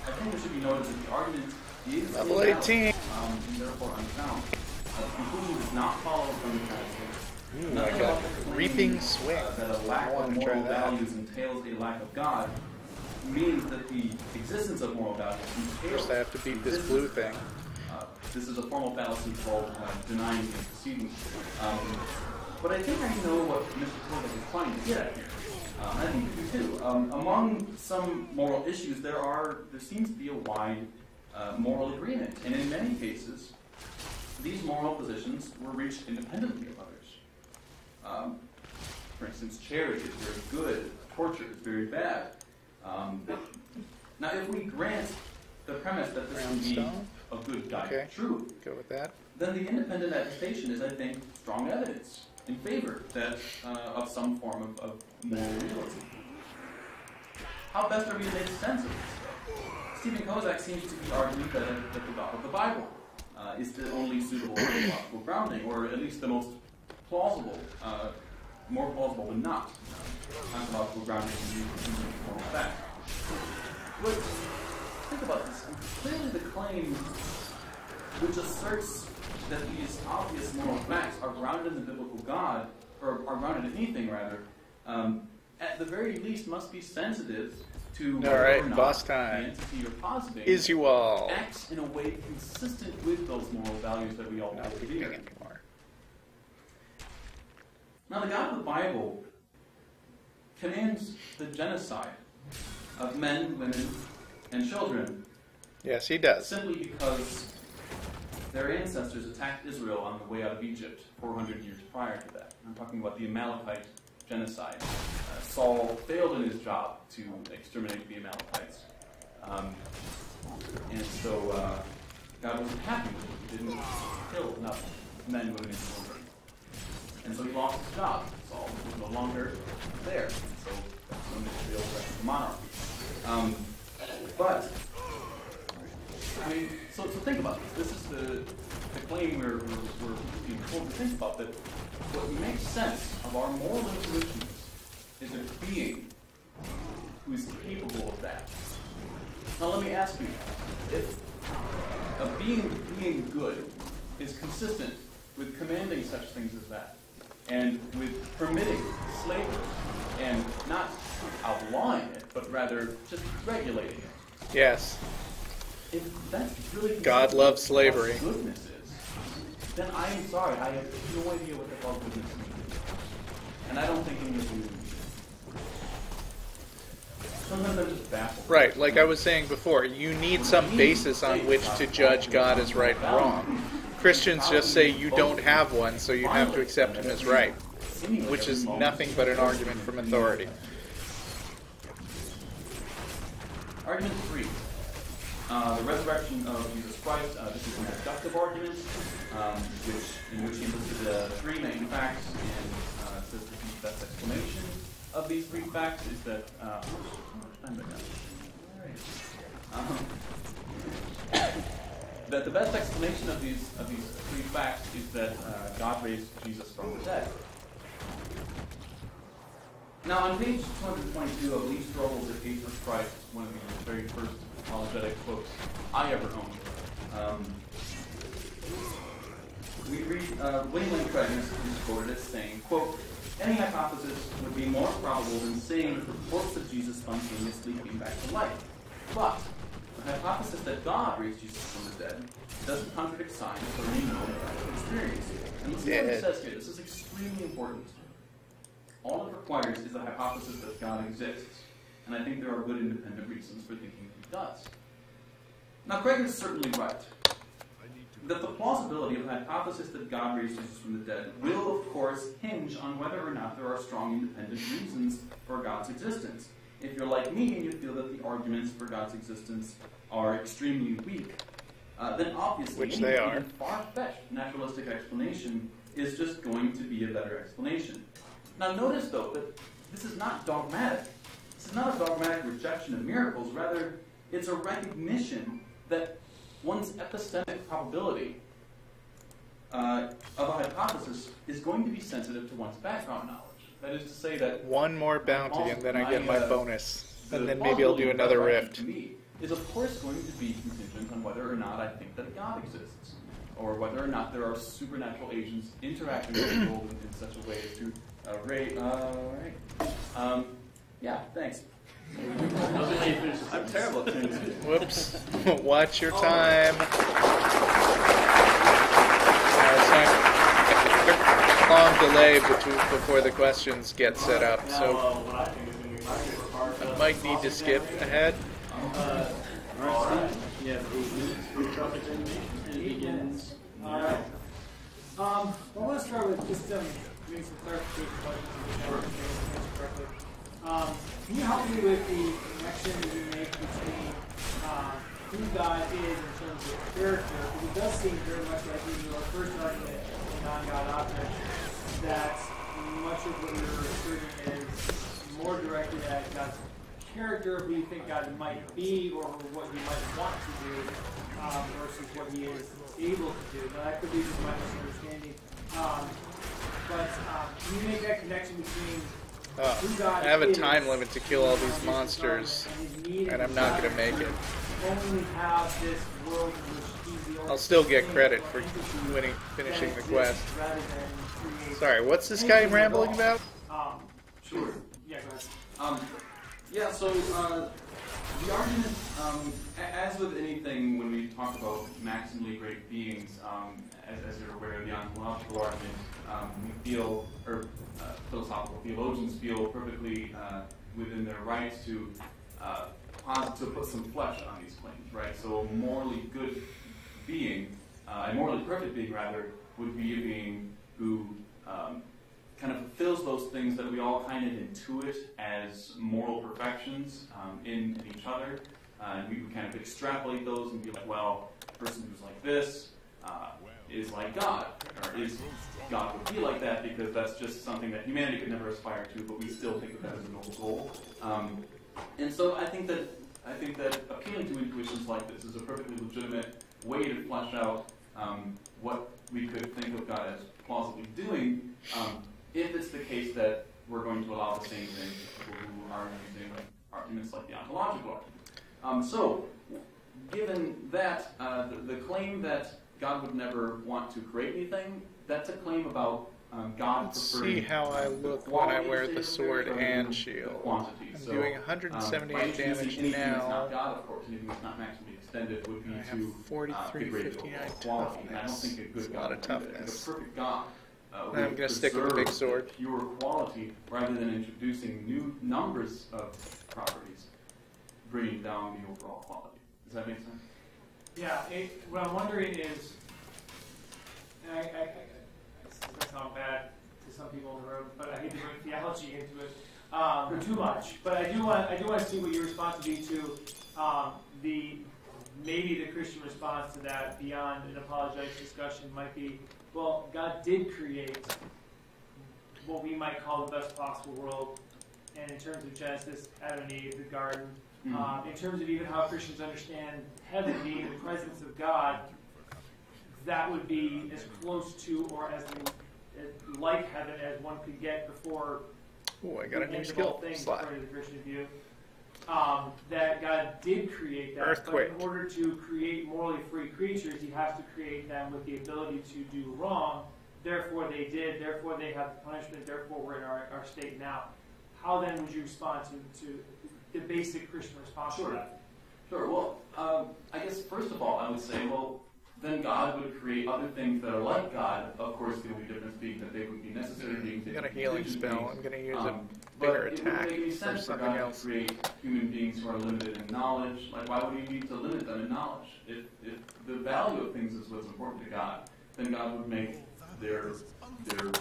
I think it should be noted that the argument is
Level 18.
and therefore unfound. The conclusion does not follow from the passage.
Ooh, I got reaping swing.
That a lack of moral values entails a lack of God means that the existence of moral values entails.
First I have to beat this blue thing.
This is a formal fallacy called denying the antecedent. But I think I know what Mr. Kovach is trying to get at here. I think you do too. Among some moral issues, there seems to be a wide moral agreement, and in many cases, these moral positions were reached independently of others. For instance, charity is very good, torture is very bad. Now, if we grant the premise that this can be a good guide true,
go with that.
Then the independent attestation is, I think, strong evidence in favor of some form of moral realism. How best are we to make sense of this? Stephen Kozak seems to be arguing that the God of the Bible is the only suitable philosophical grounding, or at least the most plausible, more plausible than not, ontological grounding in formal fact. But think about this. Clearly the claim which asserts that these obvious moral facts are grounded in the biblical God, or are grounded in anything rather, at the very least, must be sensitive to
All
whether
right,
or not
boss
the
time.
entity you're positing
Is you all
acts in a way consistent with those moral values that we all
not
hold
reading
dear.
anymore?
Now, the God of the Bible commands the genocide of men, women, and children
Yes, he does.
simply because their ancestors attacked Israel on the way out of Egypt 400 years prior to that. I'm talking about the Amalekite genocide. Saul failed in his job to exterminate the Amalekites. And so God wasn't happy with him. He didn't kill enough men, women, and children. And so he lost his job. Saul was no longer there. And so that's when Israel left the monarchy. But, I mean, so think about this. This is the claim we're being told to think about, that what makes sense of our moral intuitions is a being who is capable of that. Now let me ask you, if a being good is consistent with commanding such things as that, and with permitting slavery, and not outlawing it, but rather just regulating it,
Yes.
if that's really
God loves slavery.
what goodness is, then I am sorry, I have no idea what the hell goodness means. And I don't think any of you do. Sometimes I'm just baffled.
Right, like I was saying before, you need some basis on which to judge God as right and wrong. Christians just say you don't have one, so you have to accept him as right, which is nothing but an argument from authority.
Argument 3. The resurrection of Jesus Christ. This is an abductive argument, in which he listed 3 main facts, and says that the best explanation of these 3 facts is that. How much time do I have? All right. That the best explanation of these 3 facts is that God raised Jesus from the dead. Now, on page 222 of Lee Strobel's A Case for Christ, one of the very first apologetic books I ever owned, we read William Lane Craig is quoted as saying, quote, "Any hypothesis would be more probable than saying that the corpse of Jesus spontaneously came back to life. But the hypothesis that God raised Jesus from the dead doesn't contradict science or any known experience." And listen to what it says here. This is extremely important. All it requires is a hypothesis that God exists. And I think there are good independent reasons for thinking he does. Now, Craig is certainly right that the plausibility of the hypothesis that God raised Jesus from the dead will, of course, hinge on whether or not there are strong independent reasons for God's existence. If you're like me and you feel that the arguments for God's existence are extremely weak, then obviously
Which they are.
even far-fetched naturalistic explanation is just going to be a better explanation. Now notice, though, that this is not dogmatic. This is not a dogmatic rejection of miracles. Rather, it's a recognition that one's epistemic probability of a hypothesis is going to be sensitive to one's background knowledge. That is to say that
One more bounty, and then I get my bonus. And then maybe I'll do another rift.
To me is, of course, going to be contingent on whether or not I think that God exists, or whether or not there are supernatural agents interacting with the world in such a way as to yeah, thanks. I'm terrible at things.
Whoops. Watch your time. Long delay before the questions get set up, so I might need to skip ahead.
Alright, you have 8 minutes for your truck examination, and it begins now.
Well, I want to start with just doing some clarification questions if I understand correctly. Can you help me with the connection that you make between who God is in terms of character? Because it does seem very much like in your first argument, non-God object, that much of what you're asserting is more directed at God's character, who you think God might be, or what he might want to do, versus what he is able to do. Now, that could be just my misunderstanding. But can you make that connection between who God
I have a
is,
time limit to kill all these monsters, and I'm not going to make it.
only have this world in which he's the only
I'll still get
thing
credit
or
for
entity
finishing
that
the
exists
quest.
rather than create
Sorry, what's this guy
anything at
rambling
all.
about?
Sure. Yeah, go ahead.
Yeah, so the argument, as with anything when we talk about maximally great beings, as you're aware of the ontological argument, we feel, or philosophical theologians feel perfectly within their rights to put some flesh on these claims, right? So a morally good being, a morally perfect being rather, would be a being who kind of fulfills those things that we all kind of intuit as moral perfections in each other. And we would kind of extrapolate those and be like, well, the person who's like this is like God, or is God would be like that, because that's just something that humanity could never aspire to, but we still think of that as a noble goal. And so I think that appealing to intuitions like this is a perfectly legitimate way to flesh out what we could think of God as plausibly doing, if it's the case that we're going to allow the same thing to people who are using arguments like the ontological argument. So, given that, the claim that God would never want to create anything, that's a claim about God
Let's
preferring
see how I look when I wear the sword and shield.
Quantity.
I'm
So,
doing 178 damage
anything that's
now.
not God, of course, anything that's not maximally extended would be
I have
to
43,
degrade
59
quality. And I don't think a
toughness.
good
It's a lot of
God would do that.
toughness.
A perfect God
I'm
would
gonna stick with the big
preserve
sword.
pure quality rather than introducing new numbers of properties, bringing down the overall quality. Does that make sense?
Yeah, what I'm wondering is, and I that sounds bad to some people in the room, but I hate to bring theology into it too much. But I do want to see what your response would be to maybe the Christian response to that beyond an apologetics discussion might be, well, God did create what we might call the best possible world, and in terms of Genesis, Adam and Eve, the garden. In terms of even how Christians understand heaven being the presence of God, that would be as close to or as like heaven as one could get before.
Oh, I got a new
the
skill
things
slot.
according to the Christian view. That God did create that,
Earthquake.
but in order to create morally free creatures, He has to create them with the ability to do wrong. Therefore, they did. Therefore, they have the punishment. Therefore, we're in our state now. How then would you respond to the basic Christian response to that?
Sure. Well, I guess first of all, I would say, well, then God would create other things that are like God. Of course, the only difference being that they would be necessary beings.
I got a healing spell. I'm going to use a
but
bigger
it
attack
wouldn't make any
for
sense for
something
God
else.
to create human beings who are limited in knowledge. Like, why would He need to limit them in knowledge? If the value of things is what's important to God, then God would make their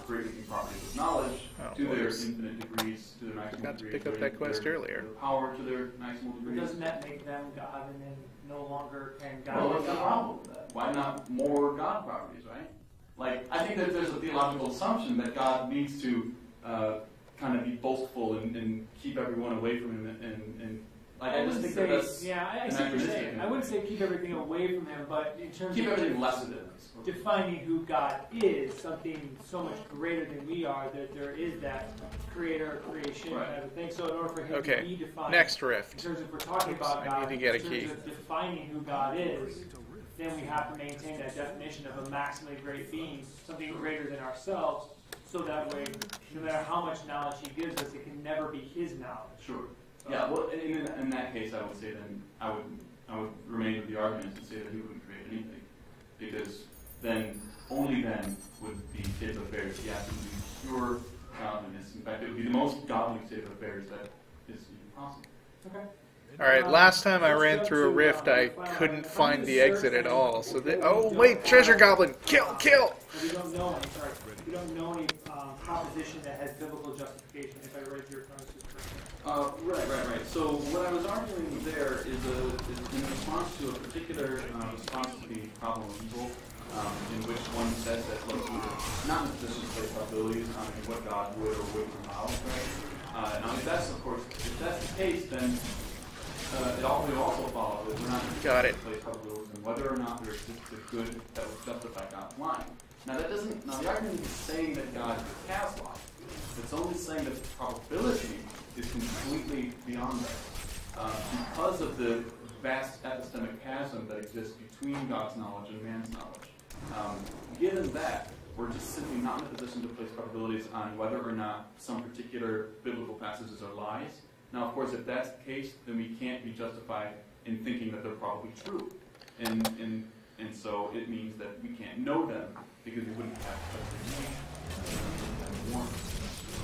great properties of knowledge to their infinite degrees, to their maximal
Got to
degrees.
pick up that quest earlier.
Their power to their maximal
But
degrees.
doesn't that make them God and then no longer can God
Well,
be
what's the
God?
problem with that? Why not more God properties, right? Like, I think that there's a theological assumption that God needs to kind of be boastful and keep everyone away from Him, and like, I just think that that's
I see what you're saying. I wouldn't say keep everything away from Him, but in terms
keep
of
everything lesser than us.
defining who God is, something so much greater than we are, that there is that creator, creation kind of thing. So in order for Him to be defined,
Next
in
rift.
terms of if we're talking about
I
God,
need to get a
in terms
key.
of defining who God is, then we have to maintain that definition of a maximally great being, something greater than ourselves, so that way, no matter how much knowledge He gives us, it can never be His knowledge.
Sure. Yeah. Well, in that case, I would say then I would remain with the argument and say that He wouldn't create anything, because then only then would the state of affairs be absolutely pure godliness. In fact, it would be the most godly state of affairs that is even possible.
Okay.
Alright, last time I ran through a rift, I couldn't find the exit at all. So oh wait, treasure goblin! Kill!
We don't know any. Sorry, we don't know any proposition that has biblical justification. If I read your premises correctly.
Right. So what I was arguing there is in response to a particular response to the problem of evil, in which one says that, look, we're not in a position to place probabilities on what God would or wouldn't allow. Right? Now, if that's the case, then it would also follow that we're not in a position to place probabilities on whether or not there exists a good that would justify God's lying. Now, the argument is saying that God has lied. It's only saying that the probability is completely beyond that. Because of the vast epistemic chasm that exists between God's knowledge and man's knowledge. Given that, we're just simply not in a position to place probabilities on whether or not some particular biblical passages are lies. Now, of course, if that's the case, then we can't be justified in thinking that they're probably true. And so it means that we can't know them because we wouldn't have such a warrant.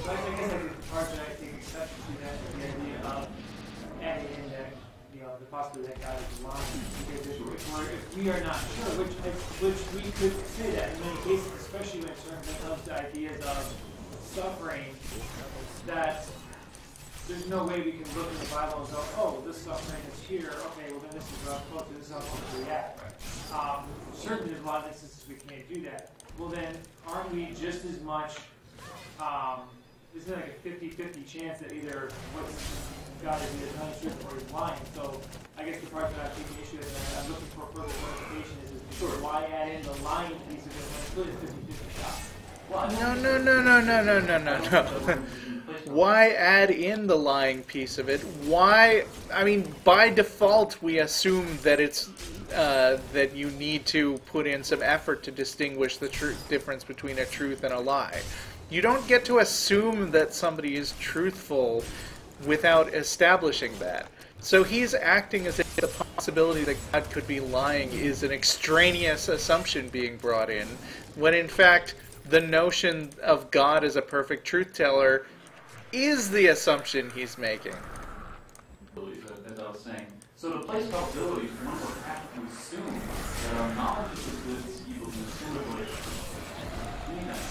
I guess I could part that I take exception to that, the idea of adding in that, the possibility that God is lying. Because if we are not sure, which we could say that in many cases, especially in terms of the ideas of suffering, that there's no way we can look in the Bible and go, oh, this suffering is here, okay, well then this is what I'm supposed to, this is how I'm supposed to react. Certainly there's a lot of instances we can't do that. Well then, aren't we just as much, isn't it like a 50-50 chance that either what God is either telling the truth or he's lying? So I guess the part that I'm taking issue with and I'm looking for further clarification is why add in the lying piece of it when it's really 50-50 shot?
No. Why add in the lying piece of it? Why? I mean, by default, we assume that it's that you need to put in some effort to distinguish the difference between a truth and a lie. You don't get to assume that somebody is truthful without establishing that. So he's acting as if the possibility that God could be lying is an extraneous assumption being brought in, when in fact the notion of God as a perfect truth teller is the assumption he's making.
As I was saying. So to place probabilities, one would have to assume that our knowledge of the goods, evils, and sin of between us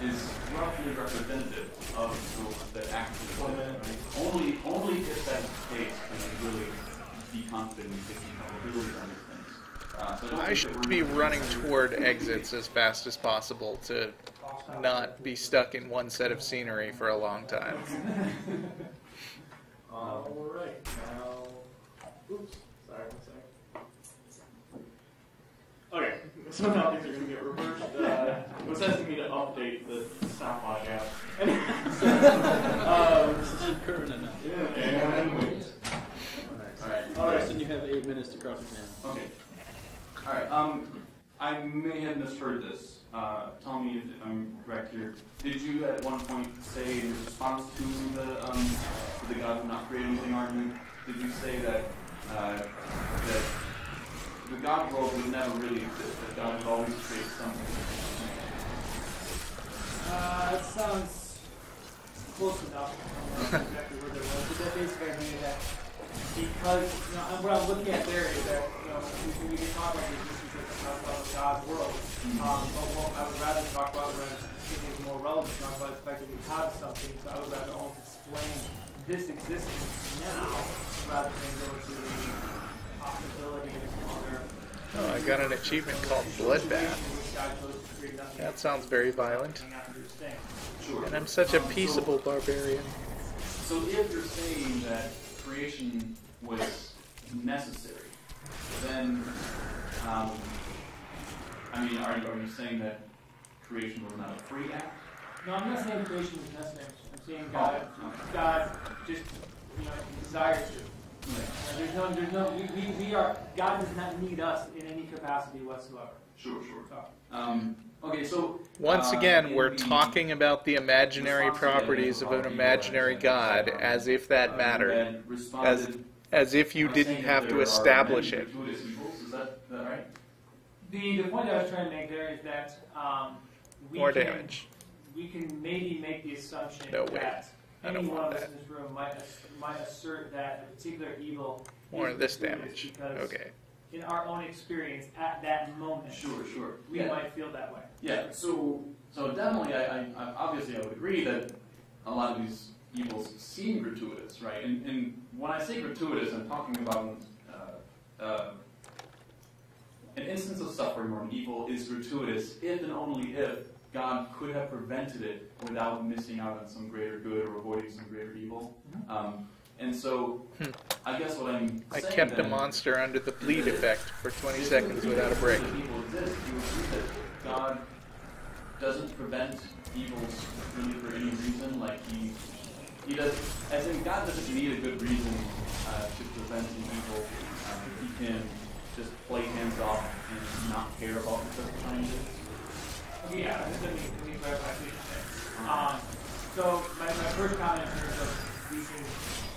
is roughly representative of the actual right? Only if that's the case can we really be confident in taking probabilities on these things. So I
should be running toward exits as fast as possible to not be stuck in one set of scenery for a long time.
All right. Now, oops. Sorry, 1 second. Okay. So now things are going to get reversed. It was asking me to update the stopwatch app.
This is current enough.
Yeah, and wait.
All right. Then you have 8 minutes to cross-examine.
Okay. All right. I may have misheard this. Tell me if I'm correct here. Did you at one point say in response to the God who not create anything argument, did you say that that the God world would never really exist, that God would always create something?
That sounds close enough. I don't know exactly where there was, but that basically means that because what I'm looking at there is that we can talk about the existence of God's world, but what I would rather talk about, what I think is more relevant, talk about the fact that we have something. So I would rather almost explain this existence now rather than go to the possibility of some other.
Oh, I got an achievement called Bloodbath. That sounds very violent.
Sure.
And I'm such a peaceable barbarian.
So if you're saying that creation was necessary, then are you saying that creation was not a free act?
No, I'm not saying creation was necessary. I'm saying God just desires to. God does not need us in any capacity whatsoever.
Sure. Okay, so
once again, we're talking about the imaginary properties of an imaginary God as if that mattered, as if you didn't have to establish it.
Is that right?
The point I was trying to make there is that
More damage.
We can maybe make the assumption that any one of us in this room might assert that a particular evil
More
is
of this damage. Okay.
In our own experience at that moment,
Sure.
we might feel that way.
Yeah. So definitely, I obviously I would agree that a lot of these evils seem gratuitous, right? And when I say gratuitous, I'm talking about an instance of suffering or an evil is gratuitous if and only if God could have prevented it without missing out on some greater good or avoiding some greater evil. And so, I guess what I'm saying
I kept a monster under the bleed effect for 20 seconds without a break.
If evil exists, you would see that God doesn't prevent evils really for any reason. Like he does, as in God doesn't need a good reason to prevent an evil. He can just play hands off and not care about the circumstances.
Yeah, let me clarify what you're saying. So my first comment in terms of these things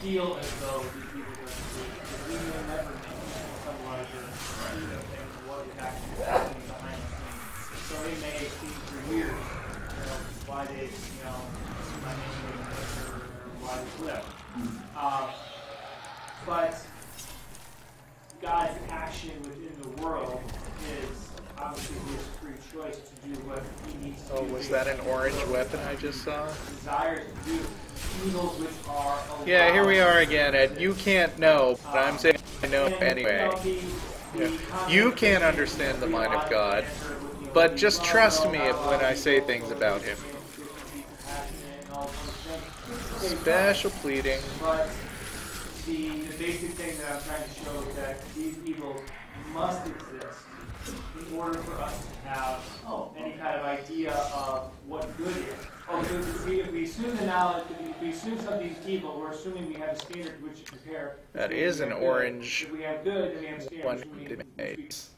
feel as though these people are complete, because we will never know some larger scheme of things, what is actually happening behind the scenes. So it may seem for years, why they, my name or why they flip. But God's action within the world is obviously his free choice to do what he needs to do.
Oh, was that an orange weapon I just saw?
Desires to do evils which are allowed.
Yeah, here we are again, and you can't know, but I'm saying I know anyway. You can't understand the mind of God, but just trust me when I say things about him. Special pleading.
But the basic thing that I'm trying to show is that these evils must exist in order for us to have any kind of idea of what good is. Because if we assume the knowledge, if we assume something's evil, we're assuming we have a standard which to compare.
That is an orange.
If we have good, then we have a standard which we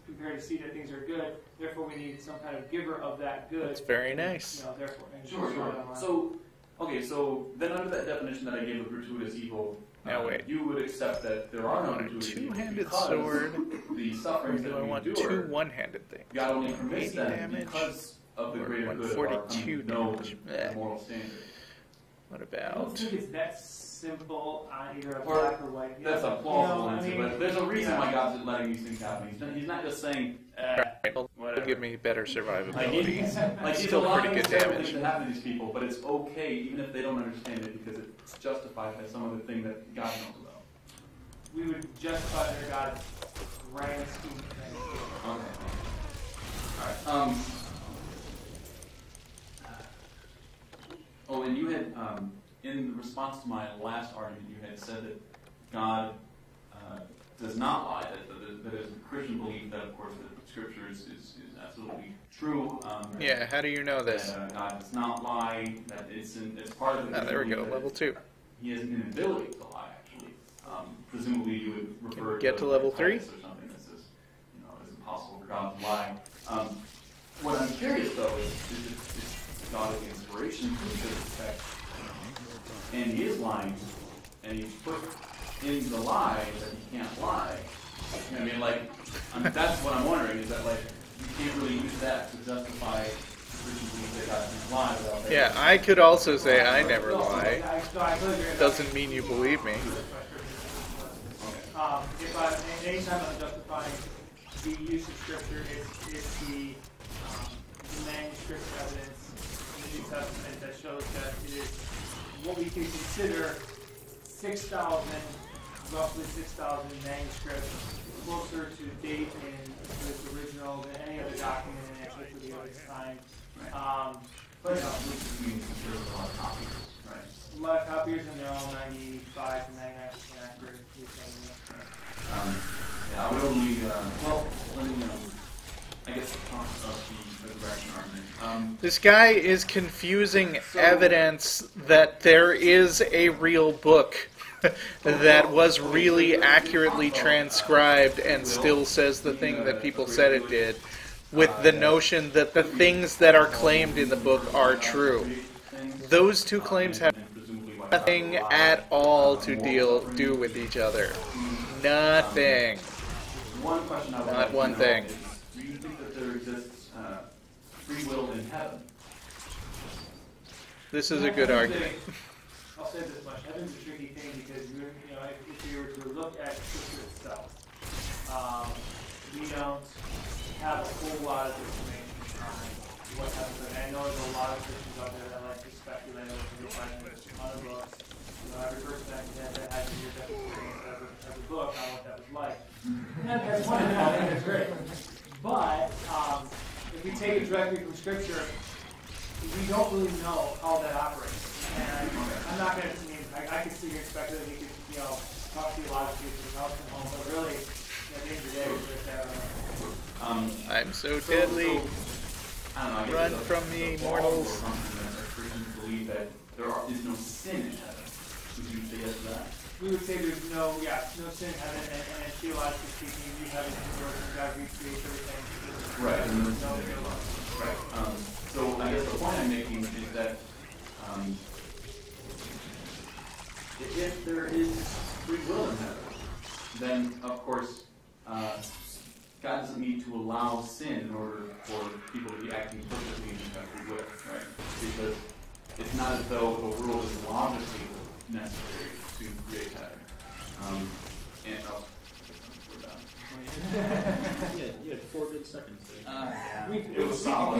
compare to see that things are good. Therefore, we need some kind of giver of that good.
That's very nice.
Therefore,
Sure. So, okay, so then under that definition that I gave of gratuitous evil,
now wait.
You would accept that there are no
I want a
gratuitous evils
two-handed
because
sword.
the
Or
sufferings
do
that
I
we
want
endure,
two one-handed things?
God only permits
80
them
damage,
because of the
or
greater good of our
142
coming to know
damage.
the moral standard.
What
I don't
about...
think it's that simple on either a
Or-
black or white.
That's a plausible
I
answer,
mean,
but there's a reason why God's letting these things happen. He's not just saying,
Right, well,
whatever.
it'll give me better
Like,
survivability.
there's
Still
a lot
pretty
of
good
terrible
damage.
things that happen to these people, but it's okay even if they don't understand it because it's justified by some other thing that God knows about.
we would justify under God's grand scheme of things.
Okay. All right. Oh, and you had, in response to my last argument, you had said that God does not lie. That is a Christian belief that, of course, the Scripture is absolutely true.
Yeah, how do you know this?
That God does not lie. That it's part of the.
Ah, there we go,
belief that
level 2.
He has an inability to lie. Actually, presumably you would refer
Get to level 3?
Or something that says, it's impossible for God to lie. What I'm curious though is God is the inspiration for this text, and he is lying, and he put in the lie that he can't lie. I mean, that's what I'm wondering, is that, you can't really use that to justify the Christian belief that God can lie without that.
Yeah, I could also say I never lie. Doesn't mean you believe me.
Anytime I'm justifying the use of Scripture, it's the manuscript evidence in the New Testament that shows that it is what we can consider 6,000, roughly 6,000 manuscripts, closer to date in its original than any other document in Antiquity of its time. But
Which means there's a lot of copies, right?
a lot of copiers, and they're all 95 to 99% accurate.
I would only, let me, I guess, talk about the resurrection argument.
This guy is confusing evidence that there is a real book that was really accurately transcribed and still says the thing that people said it did, with the notion that the things that are claimed in the book are true. Those two claims have nothing at all to do with each other. Nothing.
One question I would
Not
like to
one
know
thing.
is, do you think that there exists free will in heaven?
This is a good argument.
I'll say this much. Heaven's a tricky thing because if you were to look at Scripture itself, we don't have a whole lot of information on what happens. And I know there's a lot of Christians out there that like to speculate over the Bible, on the books. Every person that has a near-death experience has a book on what that was like. And that's one thing I think is great. But if we take it directly from Scripture, we don't really know how that operates. And I'm not going to, I could sit here and speculate, we could, talk to a lot of people from house and home, but really, at the end of the day, we're just
I'm so deadly.
I don't know,
Run from me, mortals.
Christians believe that there is no sin in heaven. Would you say yes to that?
we would say there's no sin in heaven, and theologically speaking, you have it in God recreates everything.
Right.
No,
Right. So I guess the point I'm making is that if there is free will in heaven, then of course God doesn't need to allow sin in order for people to be acting perfectly in that free will, right? Because it's not as though the world is logically necessary to create heaven.
You had 4 good seconds there.
We can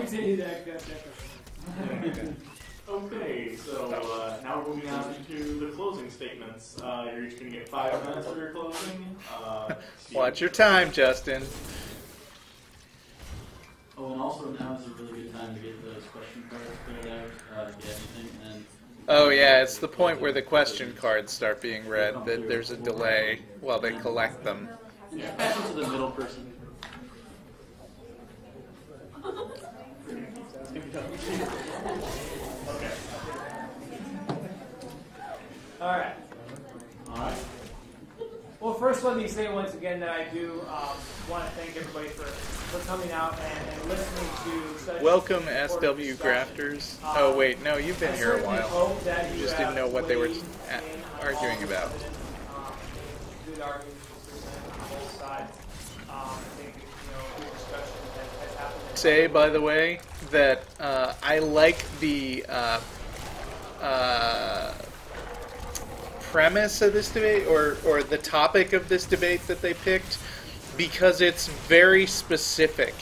continue that discussion.
Okay, so now we're moving on to the closing statements. You're each going to get 5 minutes for your closing.
Watch your time, Justin.
Oh, and also now is a really good time to get those question cards filled out, if you have anything. And
Oh yeah, it's the point where the question cards start being read that there's a delay while they collect them.
yeah, pass it to the middle person.
Okay.
All right.
All right.
Well, first let me say once again that I do want to thank everybody for coming out and listening to such
Welcome,
important
SW
discussion.
Grafters. Oh wait, no, you've been
I
here a
certainly
while.
hope that
You
you
just
have
didn't know what they were
weighed in on
arguing
all the
about.
evidence, good arguments presented on both sides. I think good discussion has happened.
Say, by the way, that I like the premise of this debate, or the topic of this debate that they picked, because it's very specific.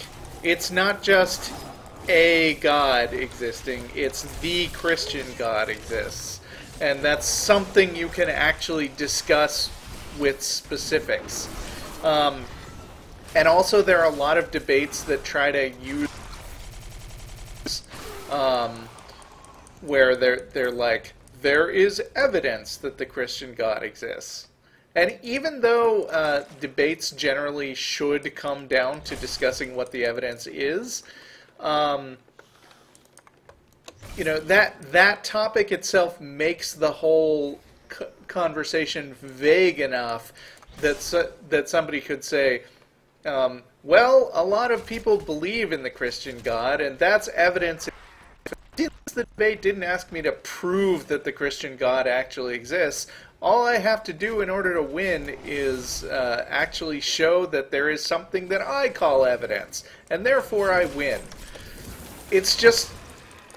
It's not just a God existing, it's the Christian God exists. And that's something you can actually discuss with specifics. And also there are a lot of debates that try to use where they're like, there is evidence that the Christian God exists. And even though debates generally should come down to discussing what the evidence is, that topic itself makes the whole conversation vague enough that somebody could say, well, a lot of people believe in the Christian God, and that's evidence. The debate didn't ask me to prove that the Christian God actually exists. All I have to do in order to win is actually show that there is something that I call evidence, and therefore I win. It's just,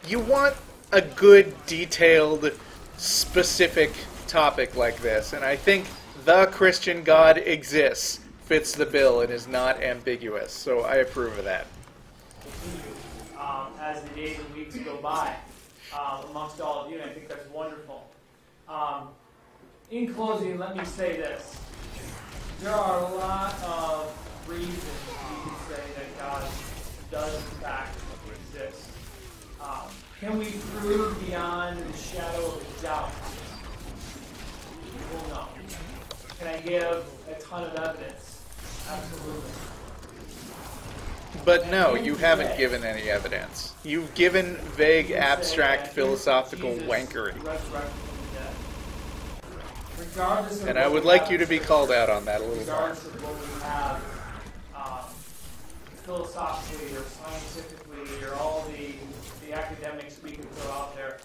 you want a good, detailed, specific topic like this, and I think the Christian God exists fits the bill and is not ambiguous, so I approve of that.
As the days and weeks go by amongst all of you, and I think that's wonderful. In closing, let me say this. There are a lot of reasons we can say that God does in fact exist. Can we prove beyond the shadow of a doubt? Well, no. Can I give a ton of evidence? Absolutely.
But no, you haven't given any evidence. You've given vague, abstract, philosophical wankery. And I would like you to be called out on that a little more.
Regardless of what we have philosophically or scientifically or all the academics we can throw out there,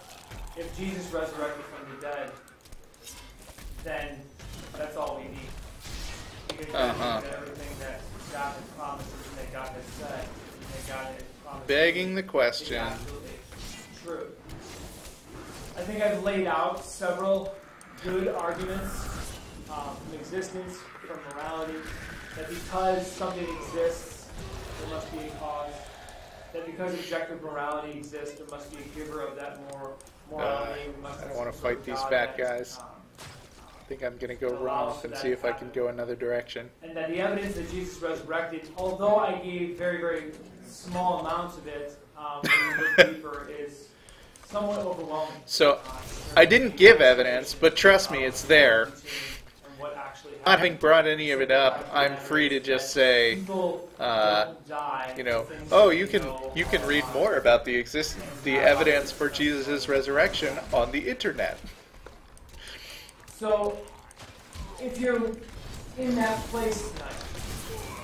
if Jesus resurrected from the dead, then that's all we need. Because everything that God has promised and that God has said, and that God has promised.
Begging the question.
Is absolutely true. I think I've laid out several good arguments from existence, from morality, that because something exists, there must be a cause. That because objective morality exists, there must be a giver of that morality.
I don't want to fight these fat guys. I think I'm going to go run off and see if I can go another direction.
And that the evidence that Jesus resurrected, although I gave very, very small amounts of it, when you look deeper, is somewhat overwhelming.
So, I didn't give evidence, but trust me, it's there. Not having brought any of it up, I'm free to just say, oh, you can read more about the evidence for Jesus' resurrection on the internet.
So, if you're in that place tonight,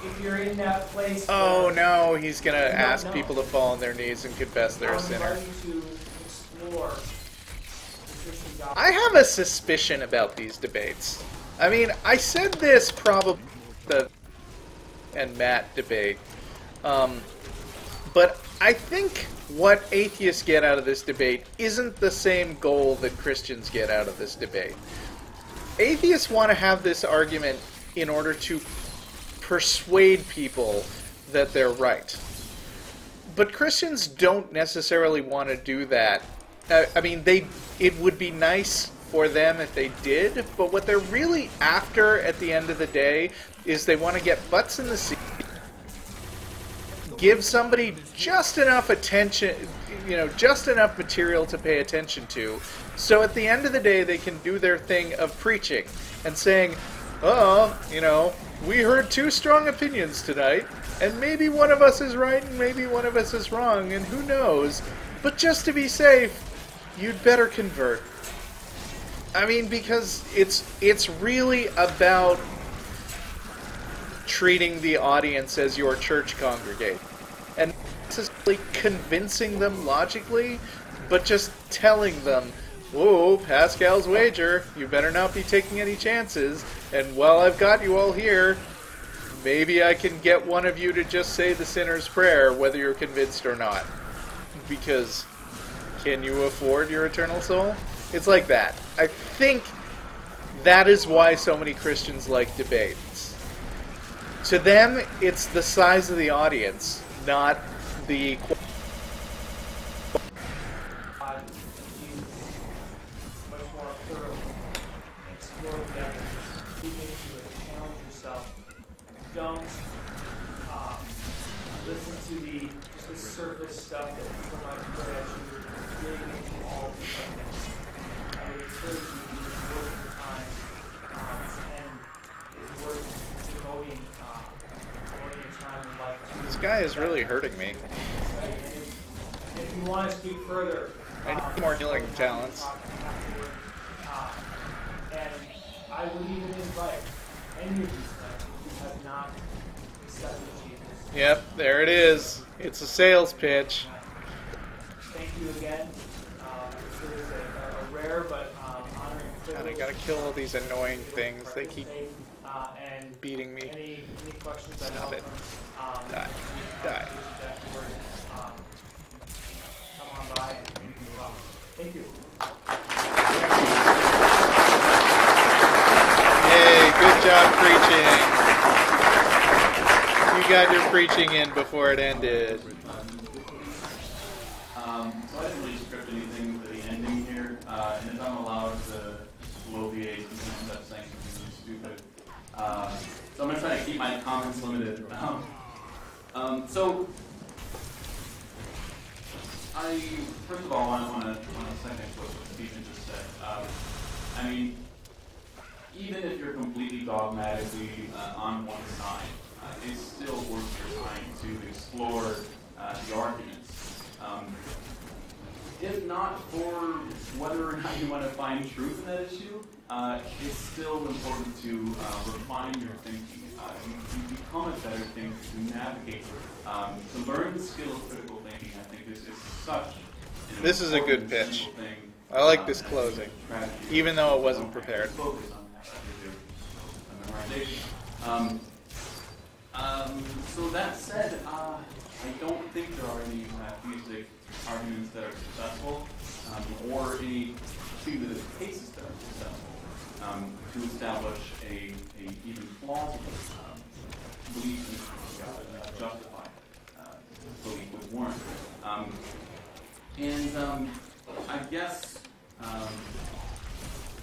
if you're in that place.
Oh no, he's gonna ask people to fall on their knees and confess they're a sinner.
To explore
I have a suspicion about these debates. I mean, I said this probably the and Matt debate, but I think what atheists get out of this debate isn't the same goal that Christians get out of this debate. Atheists want to have this argument in order to persuade people that they're right. But Christians don't necessarily want to do that. I mean, it would be nice for them if they did, but what they're really after at the end of the day is they want to get butts in the seat, give somebody just enough attention, just enough material to pay attention to, so at the end of the day they can do their thing of preaching and saying, we heard two strong opinions tonight, and maybe one of us is right and maybe one of us is wrong, and who knows, but just to be safe, you'd better convert. I mean, because it's really about treating the audience as your church congregate. And not necessarily convincing them logically, but just telling them, whoa, Pascal's wager, you better not be taking any chances, and while I've got you all here, maybe I can get one of you to just say the sinner's prayer, whether you're convinced or not. Because, can you afford your eternal soul? It's like that. I think that is why so many Christians like debates. To them, it's the size of the audience, not the...
Don't listen to the surface stuff that people might put at you, dig into all the things. I would encourage you to use worth your time, and it's worth devoting your time and life to.
This guy is really hurting me.
And if you want to speak further,
I need more healing talents.
And I would even invite any of these guys who have not accepted Jesus.
Yep, there it is. It's a sales pitch.
Thank you again. This is a rare but honoring privilege.
God, I gotta kill all these annoying things. They keep
and
beating me.
any questions
Stop it. Die. Die.
Come on by and thank you.
Yay, good job preaching. You got your preaching in before it ended.
So I didn't really script anything for the ending here, and if I'm allowed to bloviate and end up saying something really stupid. So I'm going to try to keep my comments limited. So I, first of all, want to second what Stephen just said. I mean, even if you're completely dogmatically on one side, it's still worth your time to explore the arguments. If not for whether or not you want to find truth in that issue, it's still important to refine your thinking. You become a better thinker to navigate. To learn the skill of critical thinking, I think is such an
This is a good
important
pitch.
single thing,
I like this closing, even though it wasn't prepared.
Focus on that memorization. So that said, I don't think there are any theistic arguments that are successful, or any cumulative cases that are successful to establish a even plausible belief in God, a justified belief with warrant. I guess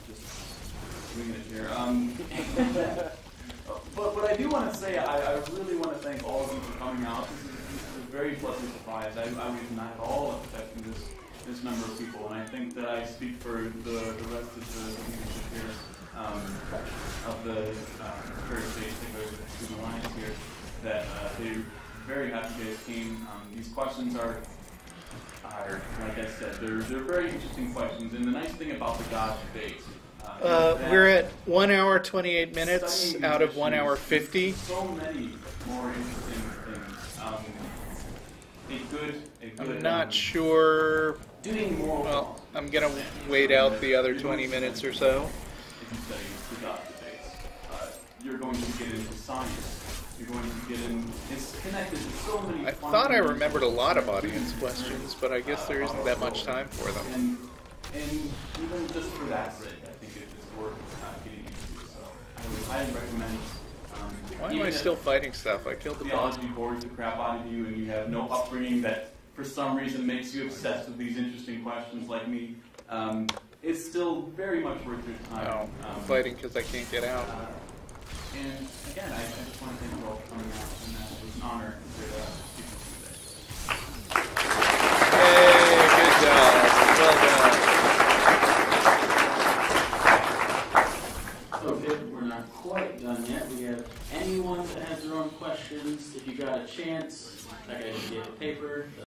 just winging it here. But what I do want to say, I really want to thank all of you for coming out. This is a very pleasant surprise. I was not at all expecting this number of people, and I think that I speak for the rest of the leadership here of the Church State, particularly the Student Alliance here, that they're very happy you guys came. These questions are, like I said, they're very interesting questions, and the nice thing about the God debate
We're at 1 hour 28 minutes out of 1 hour 50.
So many more interesting things.
I'm not sure.
Doing more.
Well, I'm going to wait out the other 20 minutes or so.
If you study without debates, you're going to get into science. You're going to get in. It's connected to so many.
I thought I remembered a lot of audience questions, but I guess there isn't that much time for them.
And even just for that sake, I think it is worth getting into. So I would recommend.
Why am I still fighting stuff? I killed the boss.
Theology bores the crap out of you, and you have no upbringing that, for some reason, makes you obsessed with these interesting questions like me. It's still very much worth your time.
I'm fighting because I can't get out.
And again, I just want to thank you all for coming out, and it was an honor to speak with you today.
Hey, good job. Well done.
Okay, we're not quite done yet. We have anyone that has their own questions. If you got a chance, I gotta get a paper.